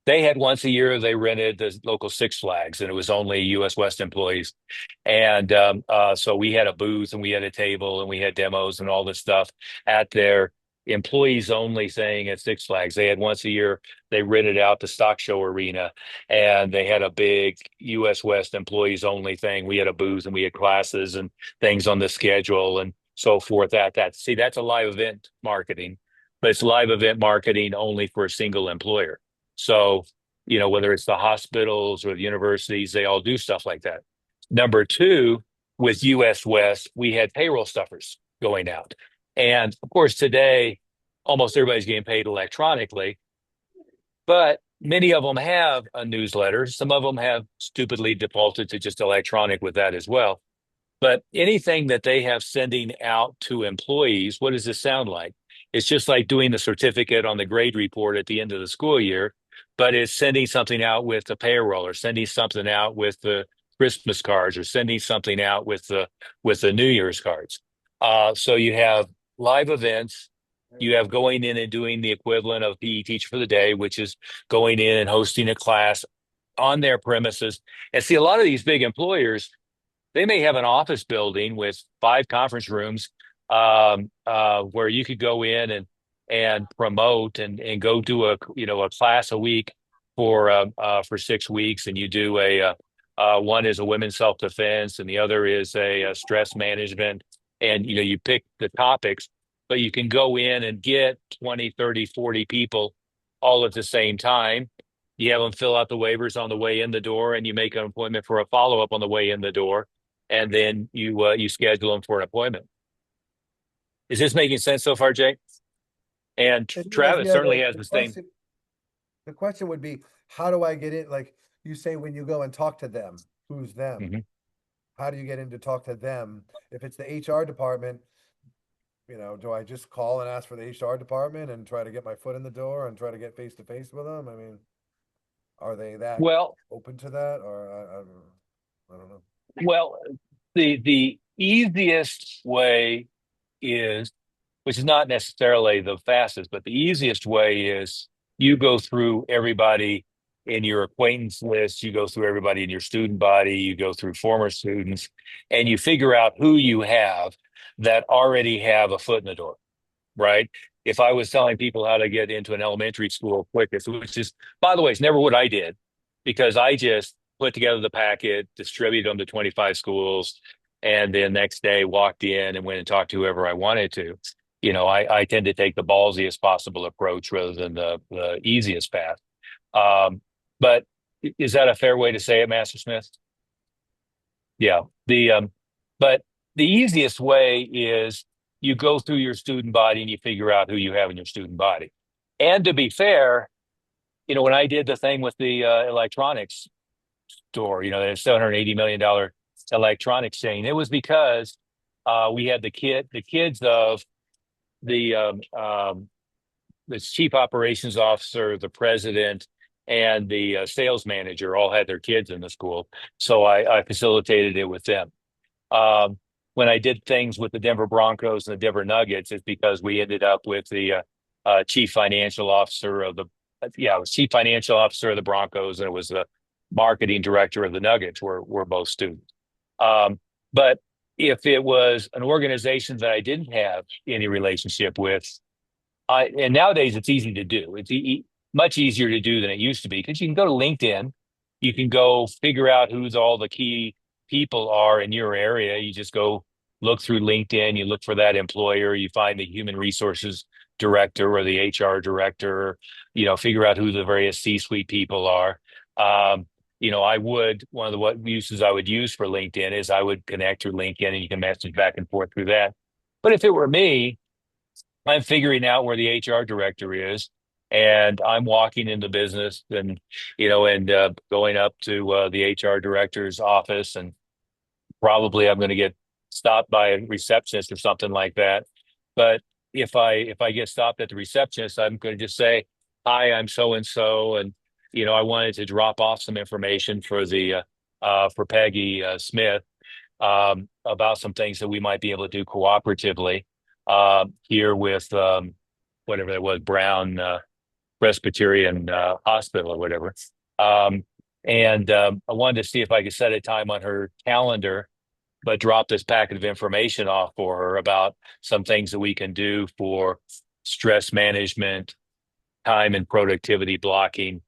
they had once a year, they rented the local Six Flags, and it was only US West employees. And so we had a booth and we had a table and we had demos and all this stuff at their employees only thing at Six Flags. They had once a year, they rented out the stock show arena, and they had a big US West employees only thing. We had a booth and we had classes and things on the schedule and so forth. See, that's a live event marketing, but it's live event marketing only for a single employer. So, whether it's the hospitals or the universities, they all do stuff like that. Number two, with US West, we had payroll stuffers going out. And of course, today, almost everybody's getting paid electronically, but many of them have a newsletter. Some of them have stupidly defaulted to just electronic with that as well. But anything that they have sending out to employees, what does this sound like? It's just like doing the certificate on the grade report at the end of the school year, but it's sending something out with the payroll, or sending something out with the Christmas cards, or sending something out with the New Year's cards. So you have live events. You have going in and doing the equivalent of PE teacher for the day, which is going in and hosting a class on their premises. And see, a lot of these big employers, they may have an office building with 5 conference rooms where you could go in and promote and go do a class a week for 6 weeks, and you do one is a women's self-defense and the other is a stress management, and you pick the topics, but you can go in and get 20, 30, 40 people all at the same time. You have them fill out the waivers on the way in the door, and you make an appointment for a follow-up on the way in the door, and then you schedule them for an appointment. Is this making sense so far, Jake? And Travis certainly has the same. The question would be, how do I get in? Like you say, when you go and talk to them, who's them? Mm-hmm. How do you get in to talk to them? If it's the HR department, do I just call and ask for the HR department and try to get my foot in the door and try to get face to face with them? I mean, are they that open to that, or I don't know. Well, the easiest way is which is not necessarily the fastest, but the easiest way is you go through everybody in your acquaintance list, you go through everybody in your student body, you go through former students, and you figure out who you have that already have a foot in the door, right? If I was telling people how to get into an elementary school quickest, which is, by the way, it's never what I did, because I just put together the packet, distributed them to 25 schools, and then next day walked in and went and talked to whoever I wanted to. I tend to take the ballsiest possible approach rather than the easiest path. But is that a fair way to say it, Master Smith? Yeah. But the easiest way is you go through your student body and you figure out who you have in your student body. And to be fair, when I did the thing with the electronics store, the $780 million electronics chain, it was because we had the kids of the the chief operations officer, the president, and the sales manager all had their kids in the school. So I facilitated it with them. Um, when I did things with the Denver Broncos and the Denver Nuggets, it's because we ended up with the chief financial officer of it was chief financial officer of the Broncos, and it was the marketing director of the Nuggets. Were both students. But if it was an organization that I didn't have any relationship with, and nowadays it's easy to do. It's much easier to do than it used to be, because you can go to LinkedIn, you can go figure out who's all the key people are in your area. You just go look through LinkedIn, you look for that employer, you find the human resources director or the HR director, figure out who the various C-suite people are. One of the what uses I would use for LinkedIn is I would connect through LinkedIn and you can message back and forth through that. But if it were me, I'm figuring out where the HR director is, and I'm walking into business and, going up to the HR director's office, and probably I'm going to get stopped by a receptionist or something like that. But if I get stopped at the receptionist, I'm going to just say, "Hi, I'm so and so, and I wanted to drop off some information for Peggy Smith about some things that we might be able to do cooperatively here with whatever that was, Brown Presbyterian Hospital or whatever." And I wanted to see if I could set a time on her calendar, but drop this packet of information off for her about some things that we can do for stress management, time and productivity blocking,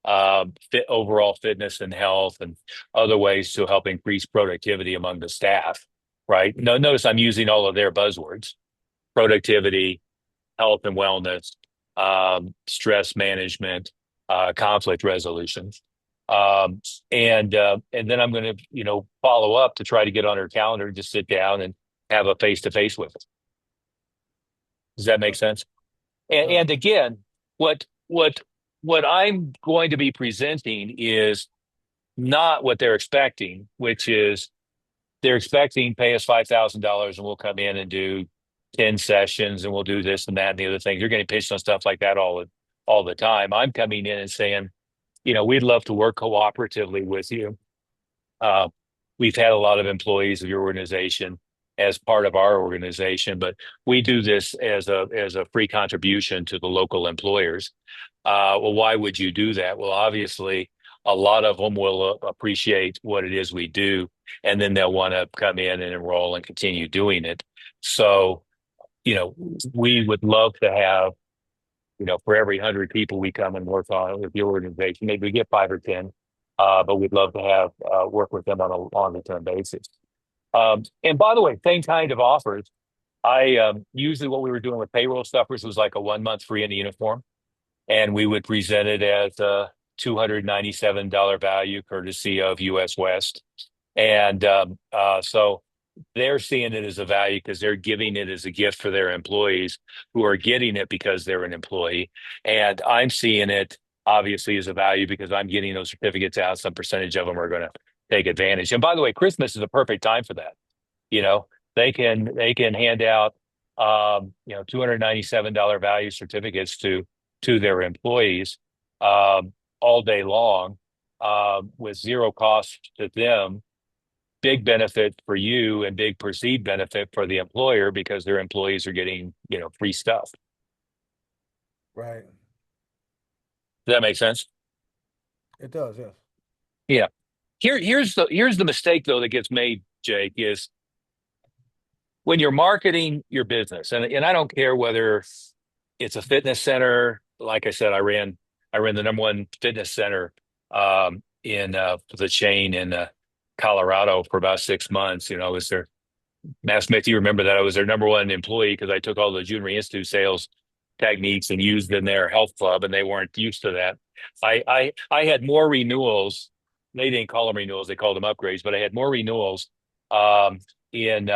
overall fitness and health, and other ways to help increase productivity among the staff. Right? No, notice I'm using all of their buzzwords: productivity, health and wellness, stress management, conflict resolution. And then I'm going to, follow up to try to get on her calendar and just sit down and have a face-to-face with her. Does that make sense? And again, what I'm going to be presenting is not what they're expecting, which is they're expecting pay us $5,000 and we'll come in and do 10 sessions and we'll do this and that and the other things. You're getting pitched on stuff like that all the time. I'm coming in and saying, we'd love to work cooperatively with you. We've had a lot of employees of your organization as part of our organization, but we do this as a free contribution to the local employers. Well, why would you do that? Well, obviously, a lot of them will appreciate what it is we do, and then they'll want to come in and enroll and continue doing it. So, we would love to have, for every 100 people we come and work on with the organization, maybe we get 5 or 10, but we'd love to have work with them on a longer-term basis. And by the way, same kind of offers. I usually what we were doing with payroll stuffers was like a 1 month free in the uniform, and we would present it as a $297 value, courtesy of US West. And so they're seeing it as a value because they're giving it as a gift for their employees who are getting it because they're an employee. And I'm seeing it obviously as a value because I'm getting those certificates out. Some percentage of them are going to take advantage. And by the way, Christmas is a perfect time for that. They can hand out $297 value certificates to their employees all day long with zero cost to them. big benefit for you and big perceived benefit for the employer because their employees are getting, free stuff. Right. Does that make sense? It does, yes. Yeah. Here's the mistake though that gets made, Jake, is when you're marketing your business, and I don't care whether it's a fitness center. Like I said, I ran the number one fitness center in the chain in Colorado for about 6 months. I was their Matt Smith. You remember that I was their number one employee because I took all the Junior Institute sales techniques and used in their health club, and they weren't used to that. I had more renewals. They didn't call them renewals; they called them upgrades. But I had more renewals um, in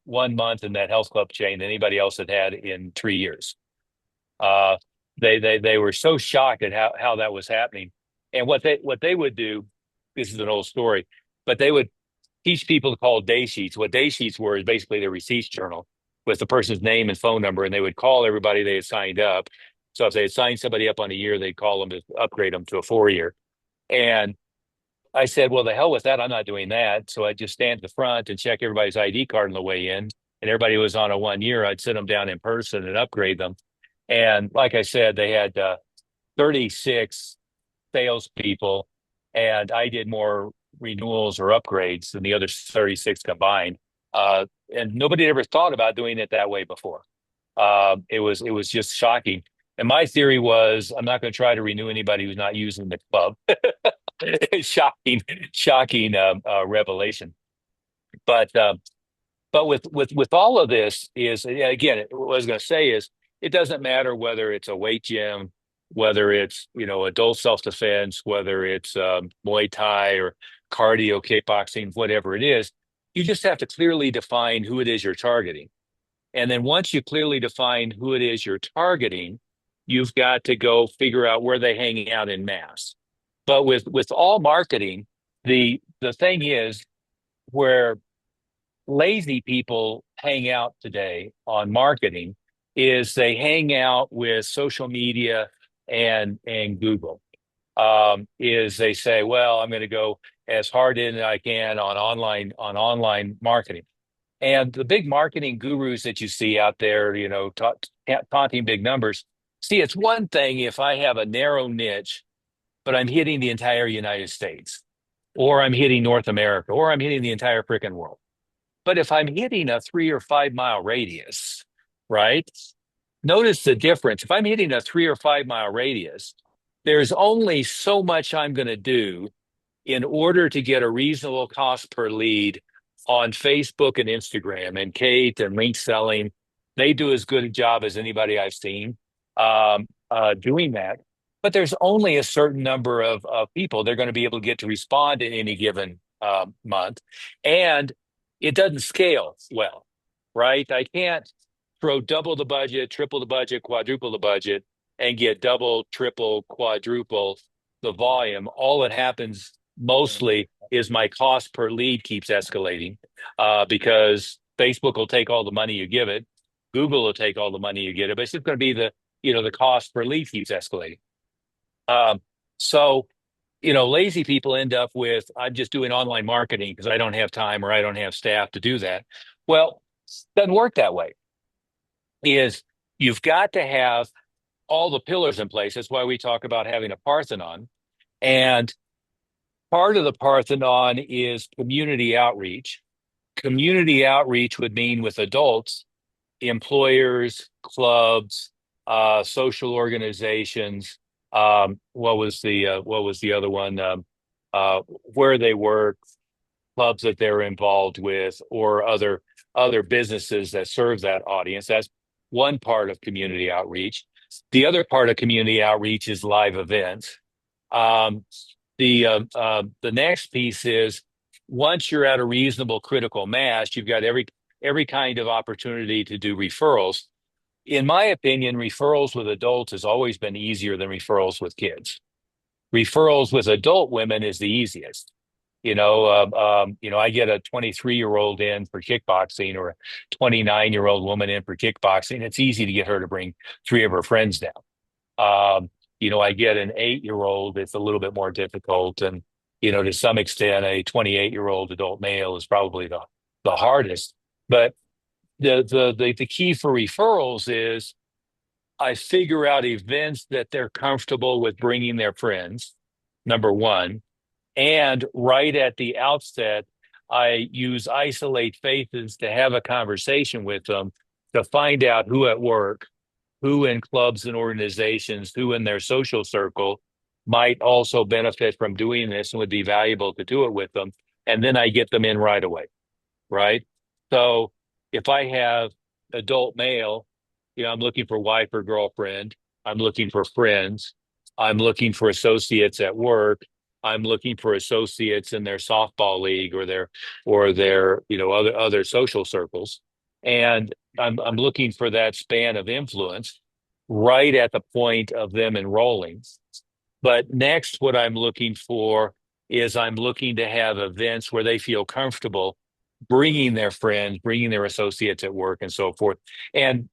1 month in that health club chain than anybody else had in 3 years. Uh, they were so shocked at how that was happening, and what they would do. This is an old story, but they would teach people to call day sheets. What day sheets were is basically the receipts journal with the person's name and phone number, and they would call everybody they had signed up. So if they had signed somebody up on a year, they'd call them to upgrade them to a 4 year. And I said, well, the hell with that. I'm not doing that. So I'd just stand at the front and check everybody's ID card on the way in. And everybody was on a 1 year. I'd sit them down in person and upgrade them. And like I said, they had 36 salespeople, and I did more renewals or upgrades than the other 36 combined. And nobody had ever thought about doing it that way before. It was just shocking. And my theory was, I'm not going to try to renew anybody who's not using the club. Shocking revelation. But with all of this is, again, what I was going to say is it doesn't matter whether it's a weight gym, whether it's adult self defense, whether it's Muay Thai or cardio, kickboxing, whatever it is. You just have to clearly define who it is you're targeting, and then once you clearly define who it is you're targeting, you've got to go figure out where they're hanging out in mass. But with all marketing, the thing is where lazy people hang out today on marketing is they hang out with social media and Google. Is they say, well, I'm going to go as hard in as I can on online marketing. And the big marketing gurus that you see out there, taunting big numbers. See, it's one thing if I have a narrow niche, but I'm hitting the entire United States, or I'm hitting North America, or I'm hitting the entire freaking world. But if I'm hitting a 3 or 5 mile radius, right? Notice the difference. If I'm hitting a 3 or 5 mile radius, there's only so much I'm going to do in order to get a reasonable cost per lead on Facebook and Instagram. And Kate and Link Selling, they do as good a job as anybody I've seen doing that. But there's only a certain number of people they're going to be able to get to respond in any given month. And it doesn't scale well, right? I can't throw double the budget, triple the budget, quadruple the budget, and get double, triple, quadruple the volume. All that happens mostly is my cost per lead keeps escalating because Facebook will take all the money you give it. Google will take all the money you get it, but it's just going to be the cost per lead keeps escalating. So lazy people end up with, I'm just doing online marketing because I don't have time or I don't have staff to do that. Well, it doesn't work that way. You've got to have all the pillars in place. That's why we talk about having a Parthenon. And part of the Parthenon is community outreach. Community outreach would mean with adults, employers, clubs, social organizations. What was the other one? Where they work, clubs that they're involved with, or other businesses that serve that audience. That's one part of community outreach. The other part of community outreach is live events. The next piece is once you're at a reasonable critical mass, you've got every kind of opportunity to do referrals. In my opinion, referrals with adults has always been easier than referrals with kids. Referrals with adult women is the easiest. I get a 23-year-old in for kickboxing or a 29-year-old woman in for kickboxing. It's easy to get her to bring 3 of her friends down. I get an 8-year-old. It's a little bit more difficult. And, to some extent, a 28-year-old adult male is probably the hardest. But the key for referrals is I figure out events that they're comfortable with bringing their friends, number one. And right at the outset, I use isolate faces to have a conversation with them to find out who at work, who in clubs and organizations, who in their social circle might also benefit from doing this and would be valuable to do it with them. And then I get them in right away, right? So if I have adult male, I'm looking for wife or girlfriend, I'm looking for friends, I'm looking for associates at work, I'm looking for associates in their softball league or their other social circles, and I'm looking for that span of influence right at the point of them enrolling. But next, what I'm looking for is I'm looking to have events where they feel comfortable bringing their friends, bringing their associates at work, and so forth. And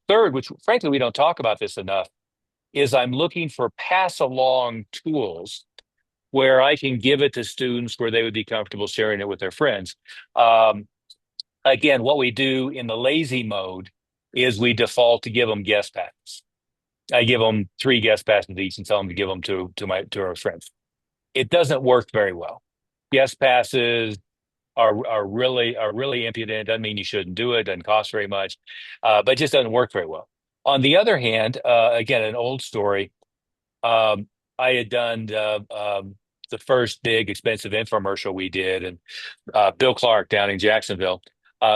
third, which frankly we don't talk about this enough, is I'm looking for pass along tools where I can give it to students where they would be comfortable sharing it with their friends. Again, what we do in the lazy mode is we default to give them guest passes. I give them 3 guest passes each and tell them to give them to our friends. It doesn't work very well. Guest passes are really impudent. Doesn't mean you shouldn't do it. Doesn't cost very much, but it just doesn't work very well. On the other hand, again, an old story. I had done the first big expensive infomercial we did, and Bill Clark down in Jacksonville,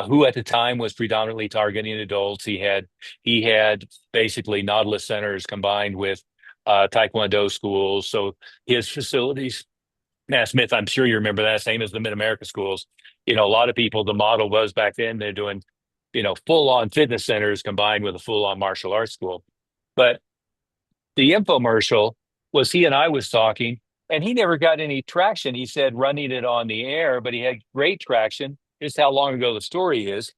who at the time was predominantly targeting adults. He had basically Nautilus centers combined with Taekwondo schools. So his facilities, Matt Smith, I'm sure you remember that, same as the Mid-America schools. A lot of people, the model was back then they're doing, full-on fitness centers combined with a full-on martial arts school. But the infomercial was he and I was talking, and he never got any traction. He said running it on the air, but he had great traction. Just how long ago the story is,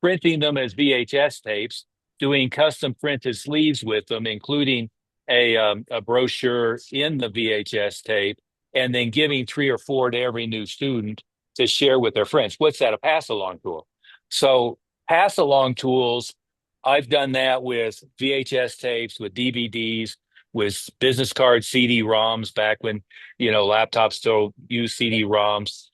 printing them as VHS tapes, doing custom printed sleeves with them, including a brochure in the VHS tape, and then giving 3 or 4 to every new student to share with their friends. What's that? A pass along tool. So pass along tools, I've done that with VHS tapes, with DVDs, with business card CD-ROMs back when laptops still use CD-ROMs.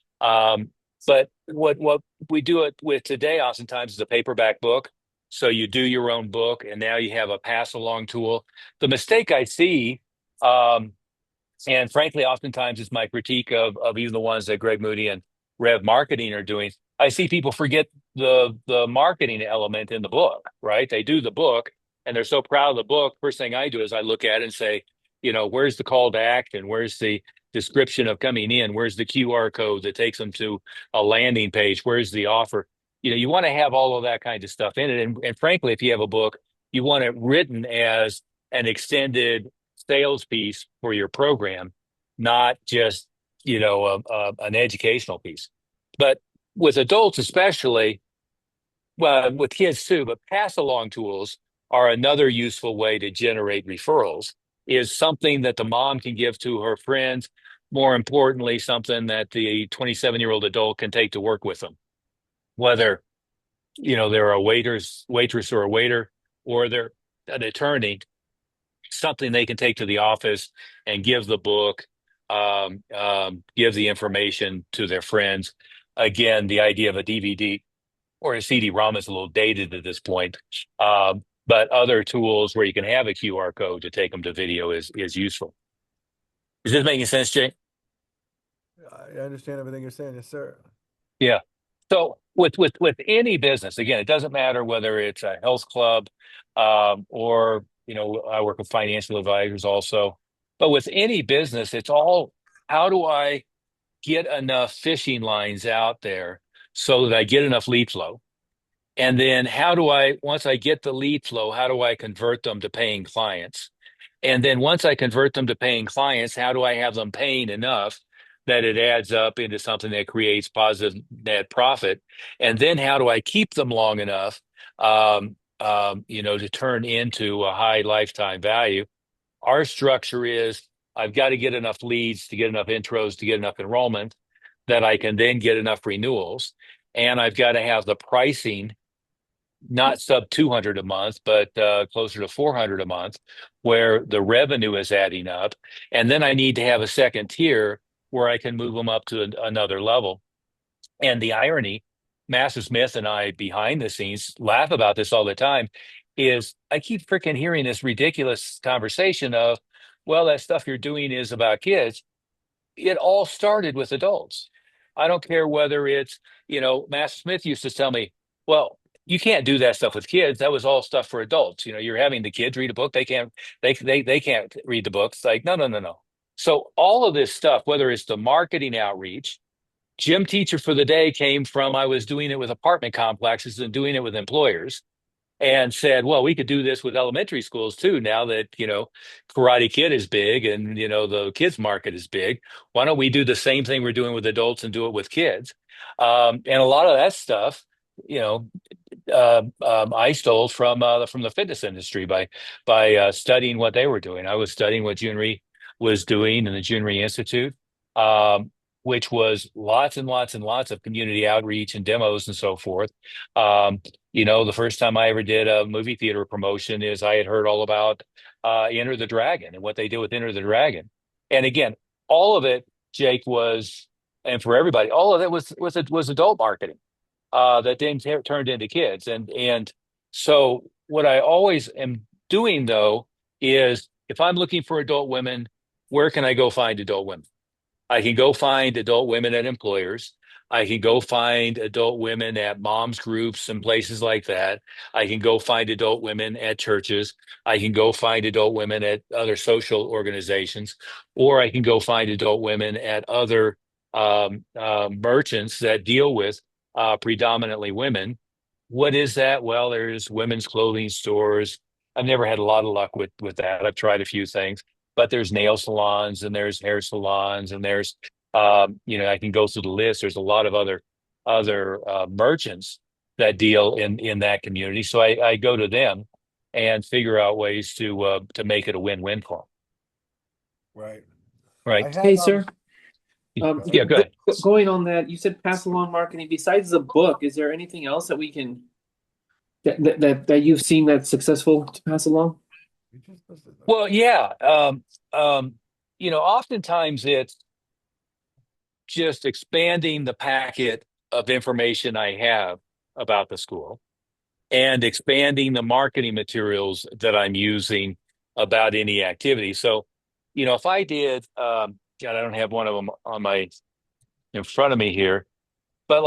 But what we do it with today oftentimes is a paperback book. So you do your own book, and now you have a pass-along tool. The mistake I see, and frankly, oftentimes it's my critique of even the ones that Greg Moody and Rev Marketing are doing. I see people forget the marketing element in the book, right? They do the book, and they're so proud of the book. First thing I do is I look at it and say, where's the call to action? Where's the description of coming in? Where's the QR code that takes them to a landing page? Where's the offer? You want to have all of that kind of stuff in it. And frankly, if you have a book, you want it written as an extended sales piece for your program, not just, an educational piece. But with adults especially, well, with kids too, but pass along tools are another useful way to generate referrals, is something that the mom can give to her friends. More importantly, something that the 27-year-old adult can take to work with them, whether, they're a waitress or a waiter, or they're an attorney, something they can take to the office and give the book, give the information to their friends. Again, the idea of a DVD or a CD-ROM is a little dated at this point. But other tools where you can have a QR code to take them to video is useful. Is this making sense, Jay? I understand everything you're saying. Yes, sir. Yeah. So with any business, again, it doesn't matter whether it's a health club, or I work with financial advisors also. But with any business, it's all, how do I get enough fishing lines out there so that I get enough lead flow? And then once I get the lead flow, how do I convert them to paying clients? And then once I convert them to paying clients, how do I have them paying enough that it adds up into something that creates positive net profit? And then how do I keep them long enough, to turn into a high lifetime value? Our structure is I've got to get enough leads to get enough intros to get enough enrollment that I can then get enough renewals. And I've got to have the pricing not sub 200 a month, but closer to 400 a month, where the revenue is adding up. And then I need to have a second tier where I can move them up to another level. And the irony, Master Smith and I behind the scenes laugh about this all the time, is I keep freaking hearing this ridiculous conversation of, well, that stuff you're doing is about kids. It all started with adults. I don't care whether it's, Master Smith used to tell me, well, you can't do that stuff with kids. That was all stuff for adults. You're having the kids read a book. They can't read the books. Like, no, no, no, no. So all of this stuff, whether it's the marketing outreach, gym teacher for the day came from, I was doing it with apartment complexes and doing it with employers, and said, well, we could do this with elementary schools too. Now that, Karate Kid is big and, the kids market is big, why don't we do the same thing we're doing with adults and do it with kids? And a lot of that stuff, I stole from the fitness industry by studying what they were doing. I was studying what Junri was doing in the Junri Institute, which was lots and lots and lots of community outreach and demos and so forth. The first time I ever did a movie theater promotion is I had heard all about Enter the Dragon and what they did with Enter the Dragon. And again, all of it, Jake, and for everybody, all of it was adult marketing that then turned into kids. And so what I always am doing, though, is if I'm looking for adult women, where can I go find adult women? I can go find adult women at employers. I can go find adult women at moms groups and places like that. I can go find adult women at churches. I can go find adult women at other social organizations, or I can go find adult women at other merchants that deal with predominantly women. What is that? Well, there's women's clothing stores. I've never had a lot of luck with that. I've tried a few things, but there's nail salons and there's hair salons and there's I can go through the list. There's a lot of other merchants that deal in that community. So I go to them and figure out ways to make it a win-win for them. Right. Right. Hey, sir. Yeah, go ahead. Going on that, you said pass along marketing. Besides the book, is there anything else that we can that you've seen that's successful to pass along? Well, yeah. Oftentimes it's just expanding the packet of information I have about the school and expanding the marketing materials that I'm using about any activity. So, if I did, God, I don't have one of them in front of me here, but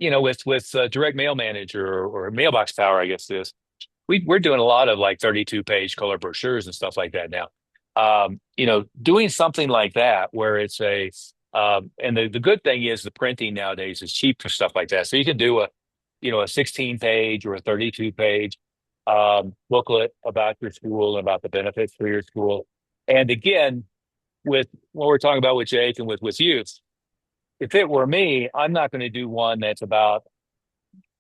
with Direct Mail Manager or Mailbox Power, I guess we're doing a lot of 32-page color brochures and stuff like that now. Doing something like that where it's and the good thing is the printing nowadays is cheap for stuff like that. So you can do a 16-page or a 32-page booklet about your school and about the benefits for your school. And again, with what we're talking about with Jake and with youth, if it were me, I'm not going to do one that's about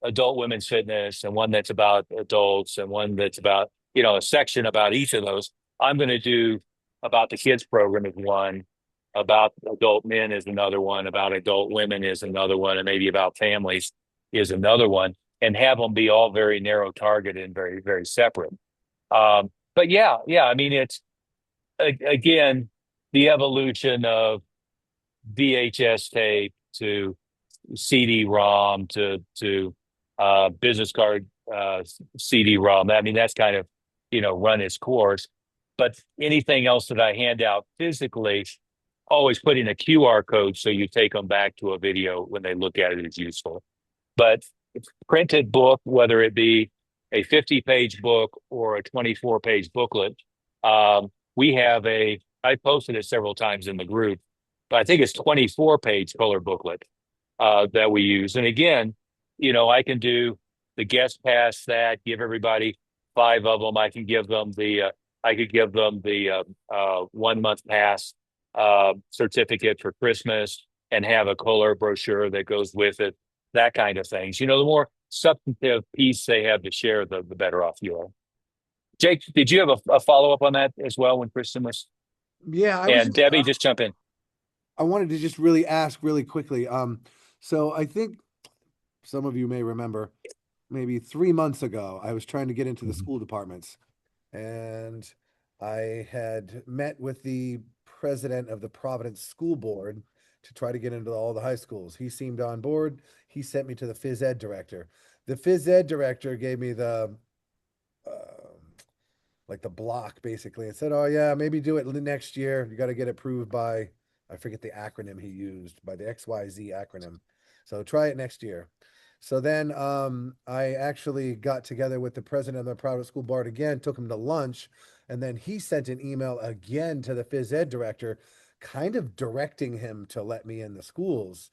adult women's fitness and one that's about adults and one that's about, a section about each of those. I'm going to do about the kids program is one, about adult men is another one, about adult women is another one, and maybe about families is another one, and have them be all very narrow targeted and very, very separate. But yeah, I mean, it's again, the evolution of VHS tape to CD-ROM to business card CD-ROM. I mean, that's kind of, run its course. But anything else that I hand out physically, always putting a QR code so you take them back to a video when they look at it is useful. But printed book, whether it be a 50-page book or a 24-page booklet, we have I posted it several times in the group, but I think it's 24-page color booklet that we use. And again, I can do the guest pass that, give everybody 5 of them. I could give them the 1-month pass certificate for Christmas and have a color brochure that goes with it, that kind of things. The more substantive piece they have to share, the better off you are. Jake, did you have a follow-up on that as well when Kristen was? Yeah, I was And just Debbie, just jump in. I wanted to just really ask really quickly. So I think some of you may remember maybe 3 months ago, I was trying to get into the Mhm. school departments, and I had met with the president of the Providence School Board to try to get into all the high schools. He seemed on board. He sent me to the phys ed director. The phys ed director gave me uh, like the block basically and said, "Oh yeah, maybe do it next year. You got to get approved by I forget the acronym he used, by the XYZ acronym. So try it next year." So then I actually got together with the president of the private school board again, took him to lunch, and then he sent an email again to the phys ed director, kind of directing him to let me in the schools.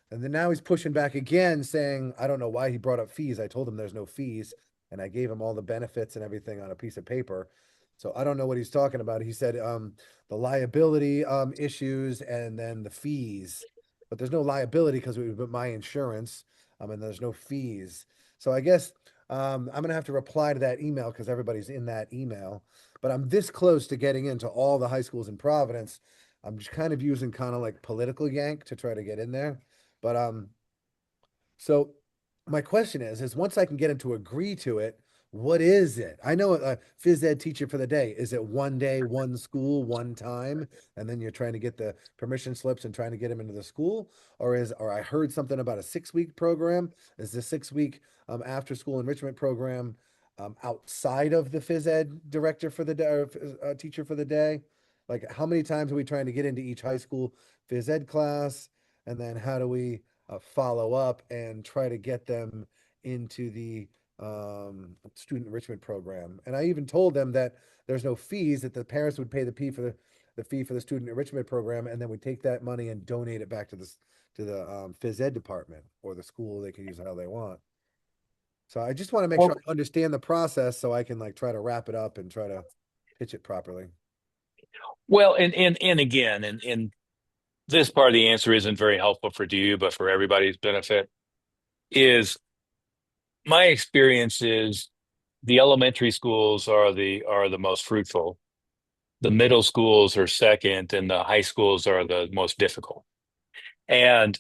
And then now he's pushing back again, saying, I don't know why he brought up fees. I told him there's no fees, and I gave him all the benefits and everything on a piece of paper. So I don't know what he's talking about. He said the liability issues and then the fees, but there's no liability because we put my insurance, and there's no fees. So I guess I'm gonna have to reply to that email because everybody's in that email. But I'm this close to getting into all the high schools in Providence. I'm just kind of using kind of like political yank to try to get in there. But so my question is once I can get him to agree to it, what is it? I know a phys ed teacher for the day. Is it one day, one school, one time, and then you're trying to get the permission slips and trying to get him into the school, or I heard something about a 6 week program? Is the 6 week after school enrichment program outside of the phys ed director for the day, or teacher for the day? Like how many times are we trying to get into each high school phys ed class? And then how do we follow up and try to get them into the student enrichment program? And I even told them that there's no fees, that the parents would pay the fee for the student enrichment program, and then we take that money and donate it back to the phys ed department or the school. They can use it how they want. So I just want to make sure I understand the process so I can like try to wrap it up and try to pitch it properly. Well, and again, and this part of the answer isn't very helpful for you, but for everybody's benefit, is my experience is the elementary schools are the most fruitful. The middle schools are second, and the high schools are the most difficult. And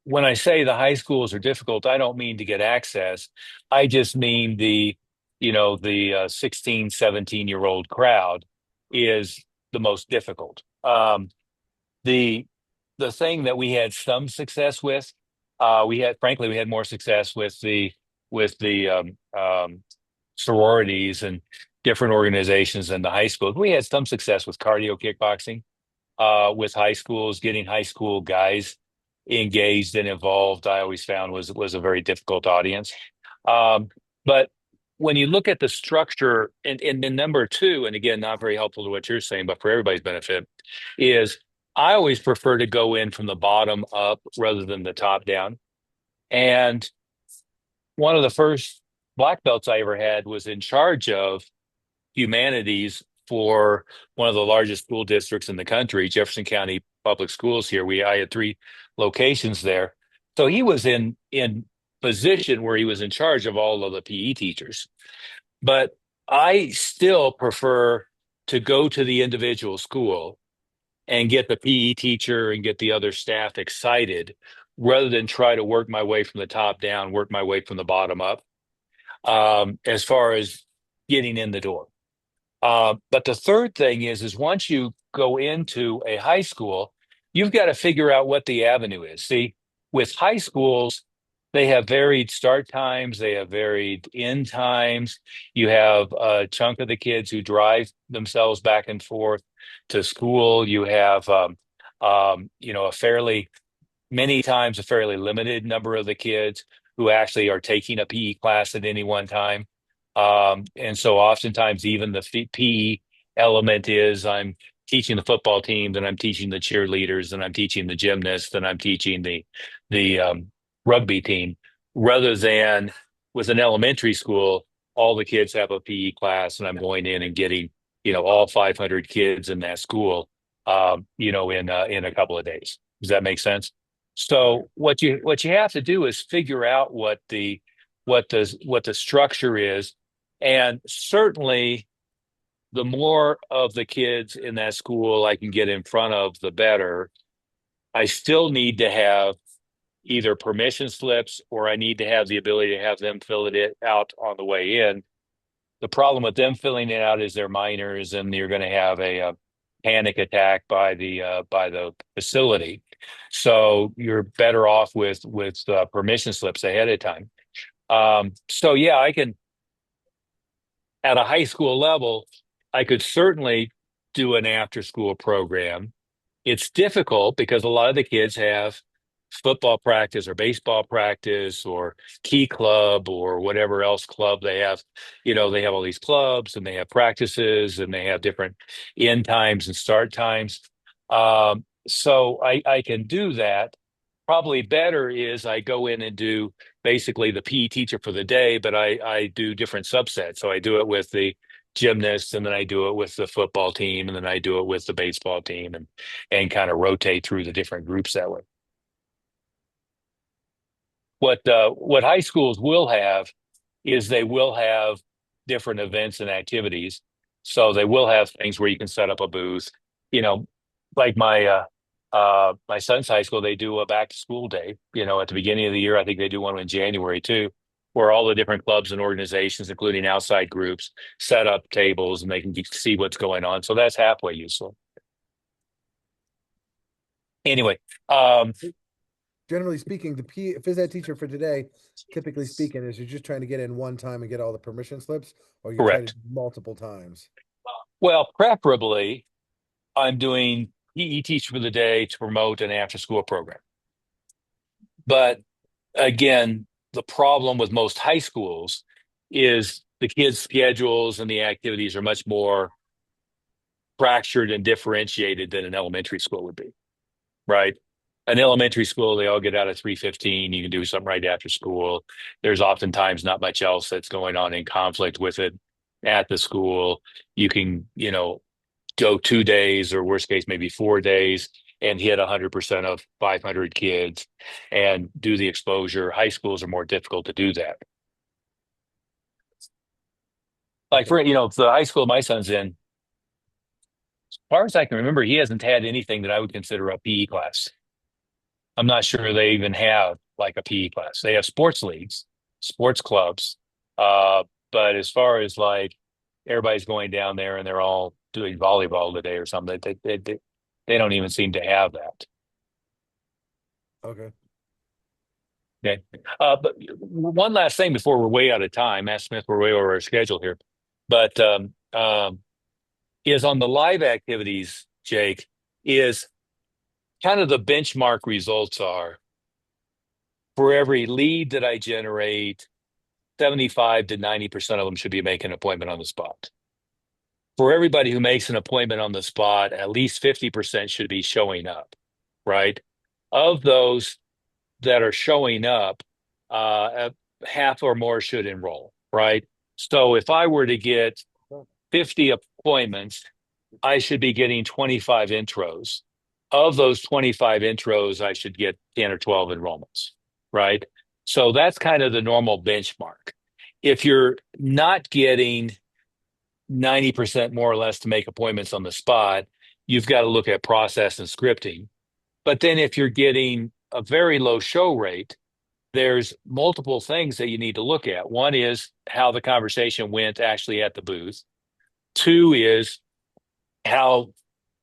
when I say the high schools are difficult, I don't mean to get access. I just mean the 16, 17-year-old crowd is the most difficult. The the thing that we had some success with, we had more success with the sororities and different organizations than the high schools. We had some success with cardio kickboxing, with high schools, getting high school guys engaged and involved. I always found was a very difficult audience. But when you look at the structure, and then number two, and again, not very helpful to what you're saying, but for everybody's benefit, is I always prefer to go in from the bottom up rather than the top down. And one of the first black belts I ever had was in charge of humanities for one of the largest school districts in the country, Jefferson County Public Schools here. I had three locations there. So he was in position where he was in charge of all of the PE teachers. But I still prefer to go to the individual school and get the PE teacher and get the other staff excited rather than try to work my way from the top down, work my way from the bottom up, as far as getting in the door. But the third thing is once you go into a high school, you've got to figure out what the avenue is. See, with high schools, they have varied start times, they have varied end times. You have a chunk of the kids who drive themselves back and forth to school. You have, a fairly many times a fairly limited number of the kids who actually are taking a PE class at any one time. And so oftentimes even the PE element is I'm teaching the football team, then I'm teaching the cheerleaders, then I'm teaching the gymnasts, then I'm teaching the rugby team, rather than with an elementary school, all the kids have a PE class and I'm going in and getting, all 500 kids in that school, in a couple of days. Does that make sense? So what you have to do is figure out what the structure is, and certainly the more of the kids in that school I can get in front of, the better. I still need to have either permission slips or I need to have the ability to have them fill it out on the way in. The problem with them filling it out is they're minors, and you're going to have a panic attack by the facility. So you're better off with permission slips ahead of time. So yeah, I can at a high school level, I could certainly do an after school program. It's difficult because a lot of the kids have football practice or baseball practice or key club or whatever else club they have. They have all these clubs and they have practices and they have different end times and start times. So I can do that. Probably better is I go in and do basically the PE teacher for the day, but I do different subsets. So I do it with the gymnasts, and then I do it with the football team, and then I do it with the baseball team, and kind of rotate through the different groups that way. What high schools will have is they will have different events and activities. So they will have things where you can set up a booth. Like my son's high school, they do a back to school day. At the beginning of the year, I think they do one in January too, where all the different clubs and organizations, including outside groups, set up tables and they can see what's going on. So that's halfway useful. Anyway, Generally speaking, the phys ed teacher for today, typically speaking, is you're just trying to get in one time and get all the permission slips, or you're trying to correct. do multiple times. Well, preferably, I'm doing PE teacher for the day to promote an after school program. But again, the problem with most high schools is the kids' schedules and the activities are much more fractured and differentiated than an elementary school would be, right? An elementary school, they all get out at 3:15. You can do something right after school. There's oftentimes not much else that's going on in conflict with it at the school. You can, go 2 days or worst case, maybe 4 days and hit 100% of 500 kids and do the exposure. High schools are more difficult to do that. Like the high school my son's in, as far as I can remember, he hasn't had anything that I would consider a PE class. I'm not sure they even have like a PE class. They have sports leagues, sports clubs. But as far as like everybody's going down there and they're all doing volleyball today or something, they don't even seem to have that. Okay. Okay. But one last thing before we're way out of time, Matt Smith, we're way over our schedule here. But is on the live activities, Jake, is kind of the benchmark results are for every lead that I generate, 75 to 90% of them should be making an appointment on the spot. For everybody who makes an appointment on the spot, at least 50% should be showing up, right? Of those that are showing up, half or more should enroll, right? So if I were to get 50 appointments, I should be getting 25 intros. Of those 25 intros, I should get 10 or 12 enrollments, right? So that's kind of the normal benchmark. If you're not getting 90% more or less to make appointments on the spot, you've got to look at process and scripting. But then if you're getting a very low show rate, there's multiple things that you need to look at. One is how the conversation went actually at the booth. Two is how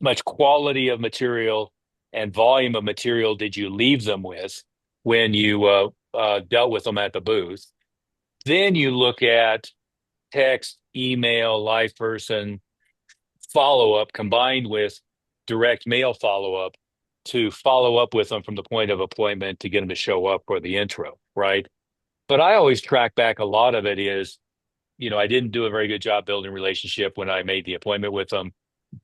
much quality of material and volume of material did you leave them with when you dealt with them at the booth. Then you look at text, email, live person follow-up combined with direct mail follow-up to follow up with them from the point of appointment to get them to show up for the intro, right? But I always track back a lot of it is, I didn't do a very good job building relationship when I made the appointment with them,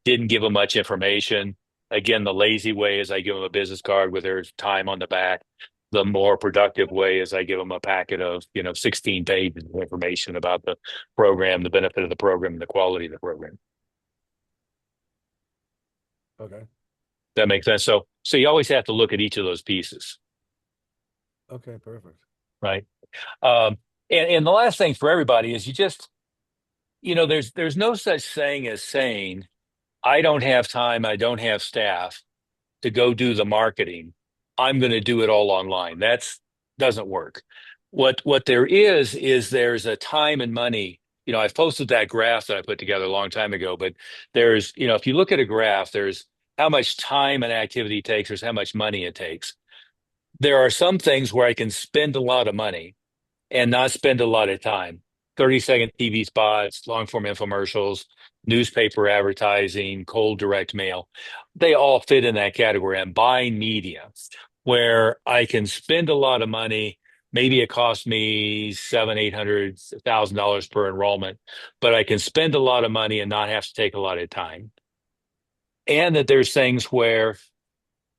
didn't give them much information. Again, the lazy way is I give them a business card with their time on the back. The more productive way is I give them a packet of, 16 pages of information about the program, the benefit of the program, and the quality of the program. Okay. That makes sense. So you always have to look at each of those pieces. Okay, perfect. Right. And the last thing for everybody is there's no such thing as saying, I don't have time, I don't have staff to go do the marketing. I'm going to do it all online. That's doesn't work. What there is there's a time and money. I've posted that graph that I put together a long time ago, but there's, if you look at a graph, there's how much time and activity it takes, there's how much money it takes. There are some things where I can spend a lot of money and not spend a lot of time. 30-second TV spots, long form infomercials, newspaper advertising, cold direct mail. They all fit in that category. I'm buying media where I can spend a lot of money. Maybe it costs me $700,000, $800,000 per enrollment, but I can spend a lot of money and not have to take a lot of time. And that there's things where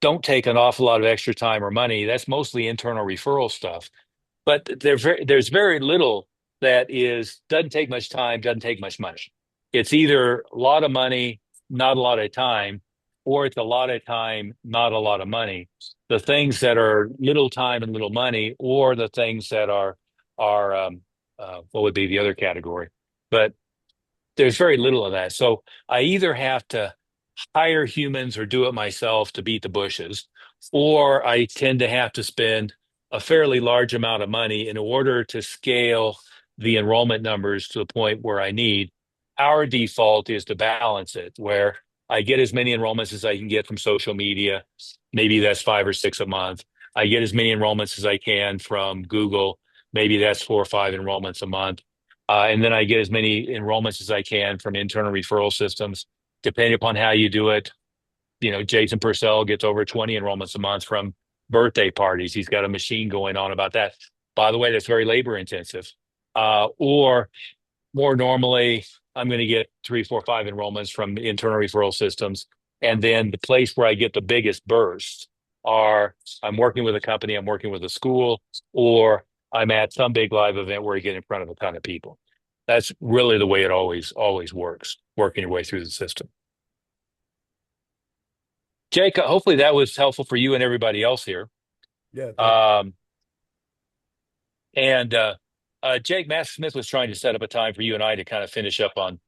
don't take an awful lot of extra time or money. That's mostly internal referral stuff, but there's very little that doesn't take much time, doesn't take much money. It's either a lot of money, not a lot of time, or it's a lot of time, not a lot of money. The things that are little time and little money, or the things that are what would be the other category? But there's very little of that. So I either have to hire humans or do it myself to beat the bushes, or I tend to have to spend a fairly large amount of money in order to scale the enrollment numbers to the point where I need. Our default is to balance it, where I get as many enrollments as I can get from social media. Maybe that's 5 or 6 a month. I get as many enrollments as I can from Google. Maybe that's 4 or 5 enrollments a month. And then I get as many enrollments as I can from internal referral systems. Depending upon how you do it, Jason Purcell gets over 20 enrollments a month from birthday parties. He's got a machine going on about that. By the way, that's very labor intensive. Or more normally, I'm going to get 3, 4, 5 enrollments from internal referral systems. And then the place where I get the biggest bursts are I'm working with a company, I'm working with a school, or I'm at some big live event where you get in front of a ton of people. That's really the way it always works, working your way through the system. Jake, hopefully that was helpful for you and everybody else here. Yeah. Thanks. Jake, Matt Smith was trying to set up a time for you and I to kind of finish up on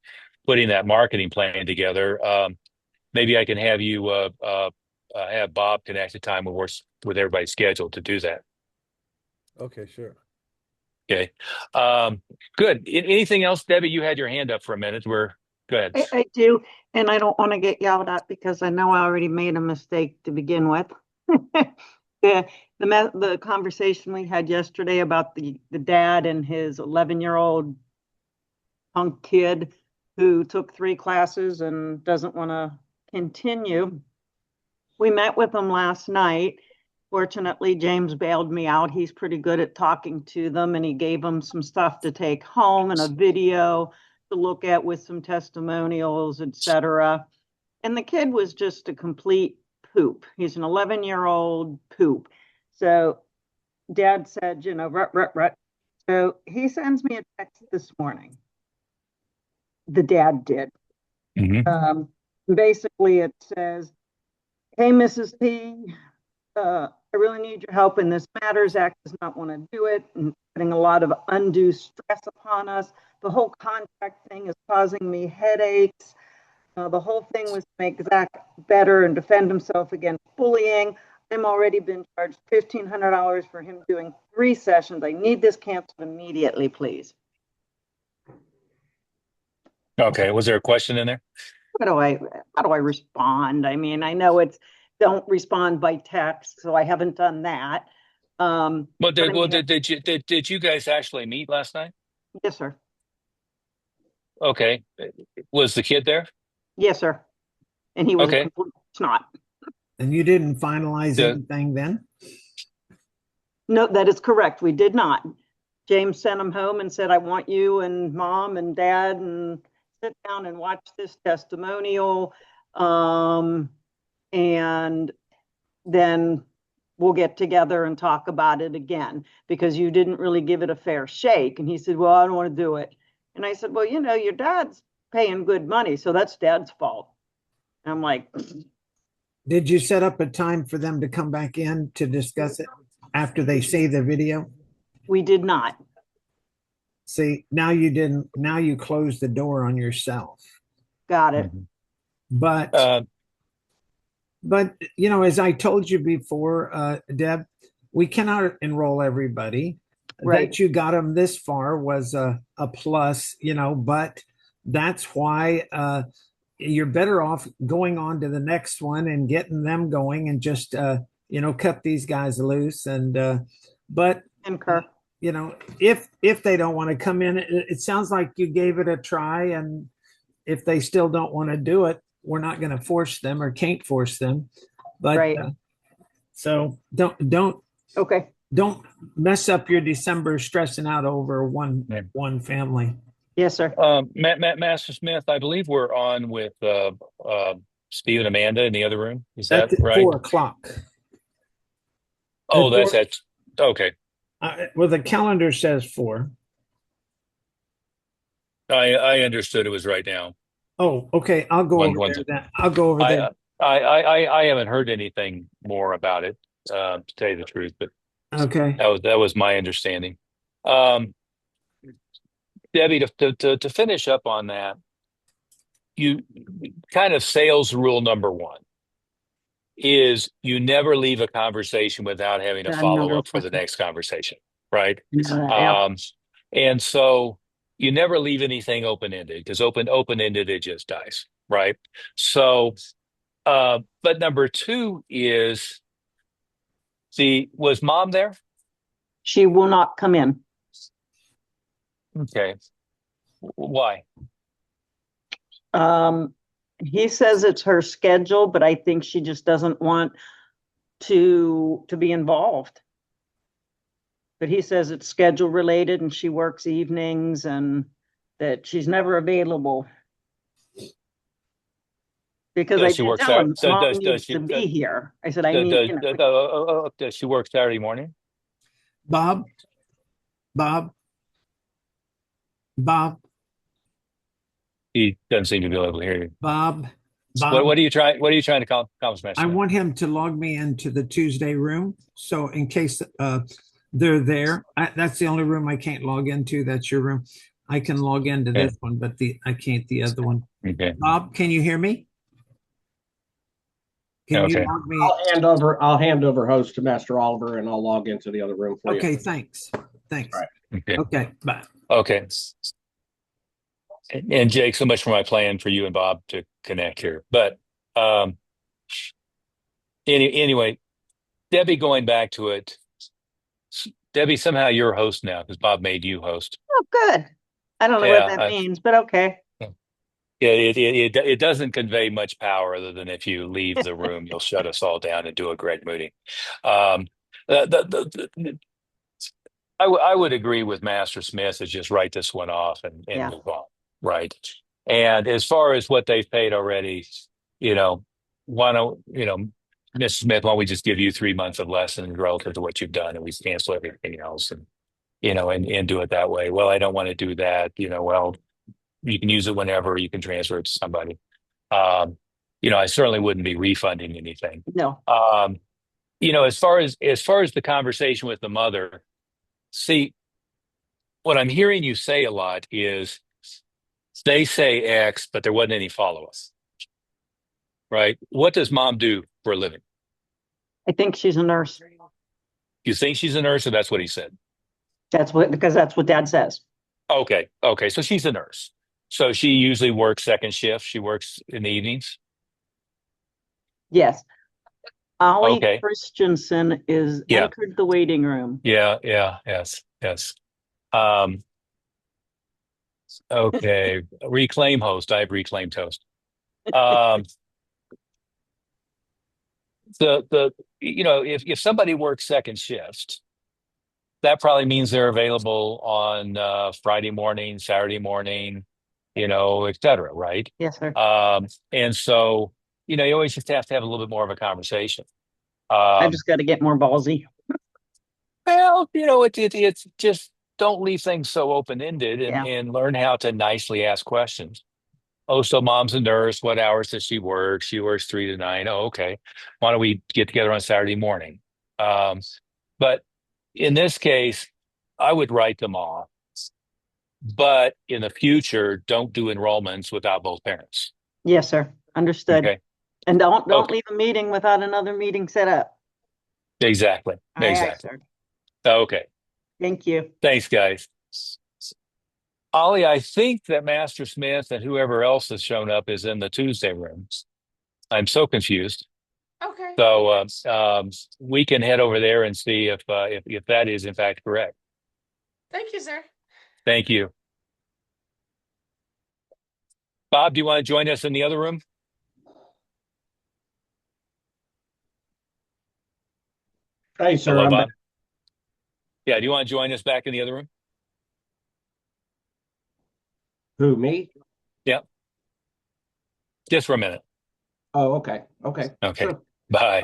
putting that marketing plan together. Maybe I can have you have Bob connect a time with everybody's schedule to do that. Okay, sure. Okay. Good. Anything else, Debbie? You had your hand up for a minute. Go ahead. I do, and I don't want to get yelled at because I know I already made a mistake to begin with. The conversation we had yesterday about the dad and his 11-year-old punk kid who took 3 classes and doesn't want to continue. We met with him last night. Fortunately, James bailed me out. He's pretty good at talking to them, and he gave them some stuff to take home and a video to look at with some testimonials, etc. And the kid was just a complete poop. He's an 11-year-old poop. So Dad said, rut, rut, rut. So he sends me a text this morning. The dad did. Mm-hmm. Basically, it says, "Hey, Mrs. P, I really need your help in this matter. Zach does not want to do it and putting a lot of undue stress upon us. The whole contract thing is causing me headaches. The whole thing was to make Zach better and defend himself against bullying. I'm already been charged $1,500 for him doing 3 sessions. I need this canceled immediately, please." Okay. Was there a question in there? How do I respond? I mean, I know it's don't respond by text, so I haven't done that. Did you guys actually meet last night? Yes, sir. Okay. Was the kid there? Yes, sir. And he was Okay. a complete snot. And you didn't finalize anything then? No, that is correct. We did not. James sent him home and said, "I want you and Mom and Dad and sit down and watch this testimonial. And then we'll get together and talk about it again because you didn't really give it a fair shake." And he said, "Well, I don't want to do it." And I said, "Well, your dad's paying good money, so that's Dad's fault." And I'm like, Did you set up a time for them to come back in to discuss it after they see the video? we did not. See, now you didn't, now you closed the door on yourself. Got it. But Uh, you know, as I told you before, Deb, we cannot enroll everybody. Right. That you got them this far was a plus, you know, but that's why you're better off going on to the next one and getting them going and just you know, cut these guys loose. And but Concur. you know, if they don't want to come in, it sounds like you gave it a try, and if they still don't want to do it, we're not going to force them or can't force them. But Right. So Okay. don't mess up your December stressing out over Yeah. one family. Yes, sir. Master Smith, I believe we're on with Steve and Amanda in the other room. Is that That's at right? 4 o'clock. Oh, At that's four- it. Okay. Well, the calendar says 4. I understood it was right now. Oh, okay. I'll go over One. there. I'll go over there. I haven't heard anything more about it, to tell you the truth, but Okay. that was my understanding. Um, Debbie, to finish up on that, you kind of sales rule number one is you never leave a conversation without having a follow Another up for the question. next conversation, right? Yeah. Um, and so you never leave anything open ended because open ended it just dies, right? So, but number two is was mom there? She will not come in. Okay, why? He says it's her schedule, but I think she just doesn't want to be involved. But he says it's schedule related and she works evenings and that she's never available. Because I Does she did work tell him, So mom does needs she to be here. I said, I does, need, you know, does she work Saturday morning? Bob, Bob, Bob, He doesn't seem to be able to hear you. Bob, What are you trying? What are you trying to accomplish, Master I Smith? want him to log me into the Tuesday room. So in case they're there, that's the only room I can't log into. That's your room. I can log into Okay. this one, but I can't the other one. Okay. Bob, can you hear me? Can you Okay. log me? I'll hand over host to Master Oliver, and I'll log into the other room for you. Okay, thanks. Thanks. All right. Okay. Okay, bye. Okay. And Jake, so much for my plan for you and Bob to connect here. But anyway, Debbie, going back to it, Debbie, somehow you're host now because Bob made you host. oh, good. I don't know what that means, but okay. Yeah, it doesn't convey much power other than if you leave the room, you'll shut us all down and do a Greg Moody. I would agree with Master Smith to just write this one off and Yeah. move on, right? And as far as what they've paid already, you know, why don't Mr. Smith, why don't we just give you 3 months of lessons relative to what you've done, and we cancel everything else, and and do it that way. Well, I don't want to do that. Well, you can use it whenever, you can transfer it to somebody. I certainly wouldn't be refunding anything. No. As far as the conversation with the mother, see, what I'm hearing you say a lot is they say X, but there wasn't any follow-up, right? What does mom do for a living? I think she's a nurse. You think she's a nurse, or that's what he said? Because that's what dad says. Okay. So she's a nurse. So she usually works second shift. She works in the evenings. Yes. Ollie Okay. Christensen is entered the waiting room. Yeah. Yes. Okay. Reclaim host. I've reclaimed host. If somebody works second shift, that probably means they're available on Friday morning, Saturday morning, et cetera, right? Yes, sir. And so, you always just have to have a little bit more of a conversation. I just got to get more ballsy. Well, it's just don't leave things so open-ended and learn how to nicely ask questions. Oh, so mom's a nurse. What hours does she work? She works 3 to 9. Oh, okay. Why don't we get together on Saturday morning? But in this case, I would write them off but in the future, don't do enrollments without both parents. Yes, sir. Understood. Okay. And don't Okay. leave a meeting without another meeting set up. Exactly. Aye, aye, Exactly. sir. Okay. Thank you. Thanks, guys. Ollie, I think that Master Smith and whoever else has shown up is in the Tuesday rooms. I'm so confused. Okay. So we can head over there and see if that is in fact correct. Thank you, sir. Thank you. Bob, do you want to join us in the other room? Hey, sir, Hello, I'm Bob. back. Yeah, do you want to join us back in the other room? Who, me? Yeah. Just for a minute. Oh, okay. Okay. Okay. Sure. Bye.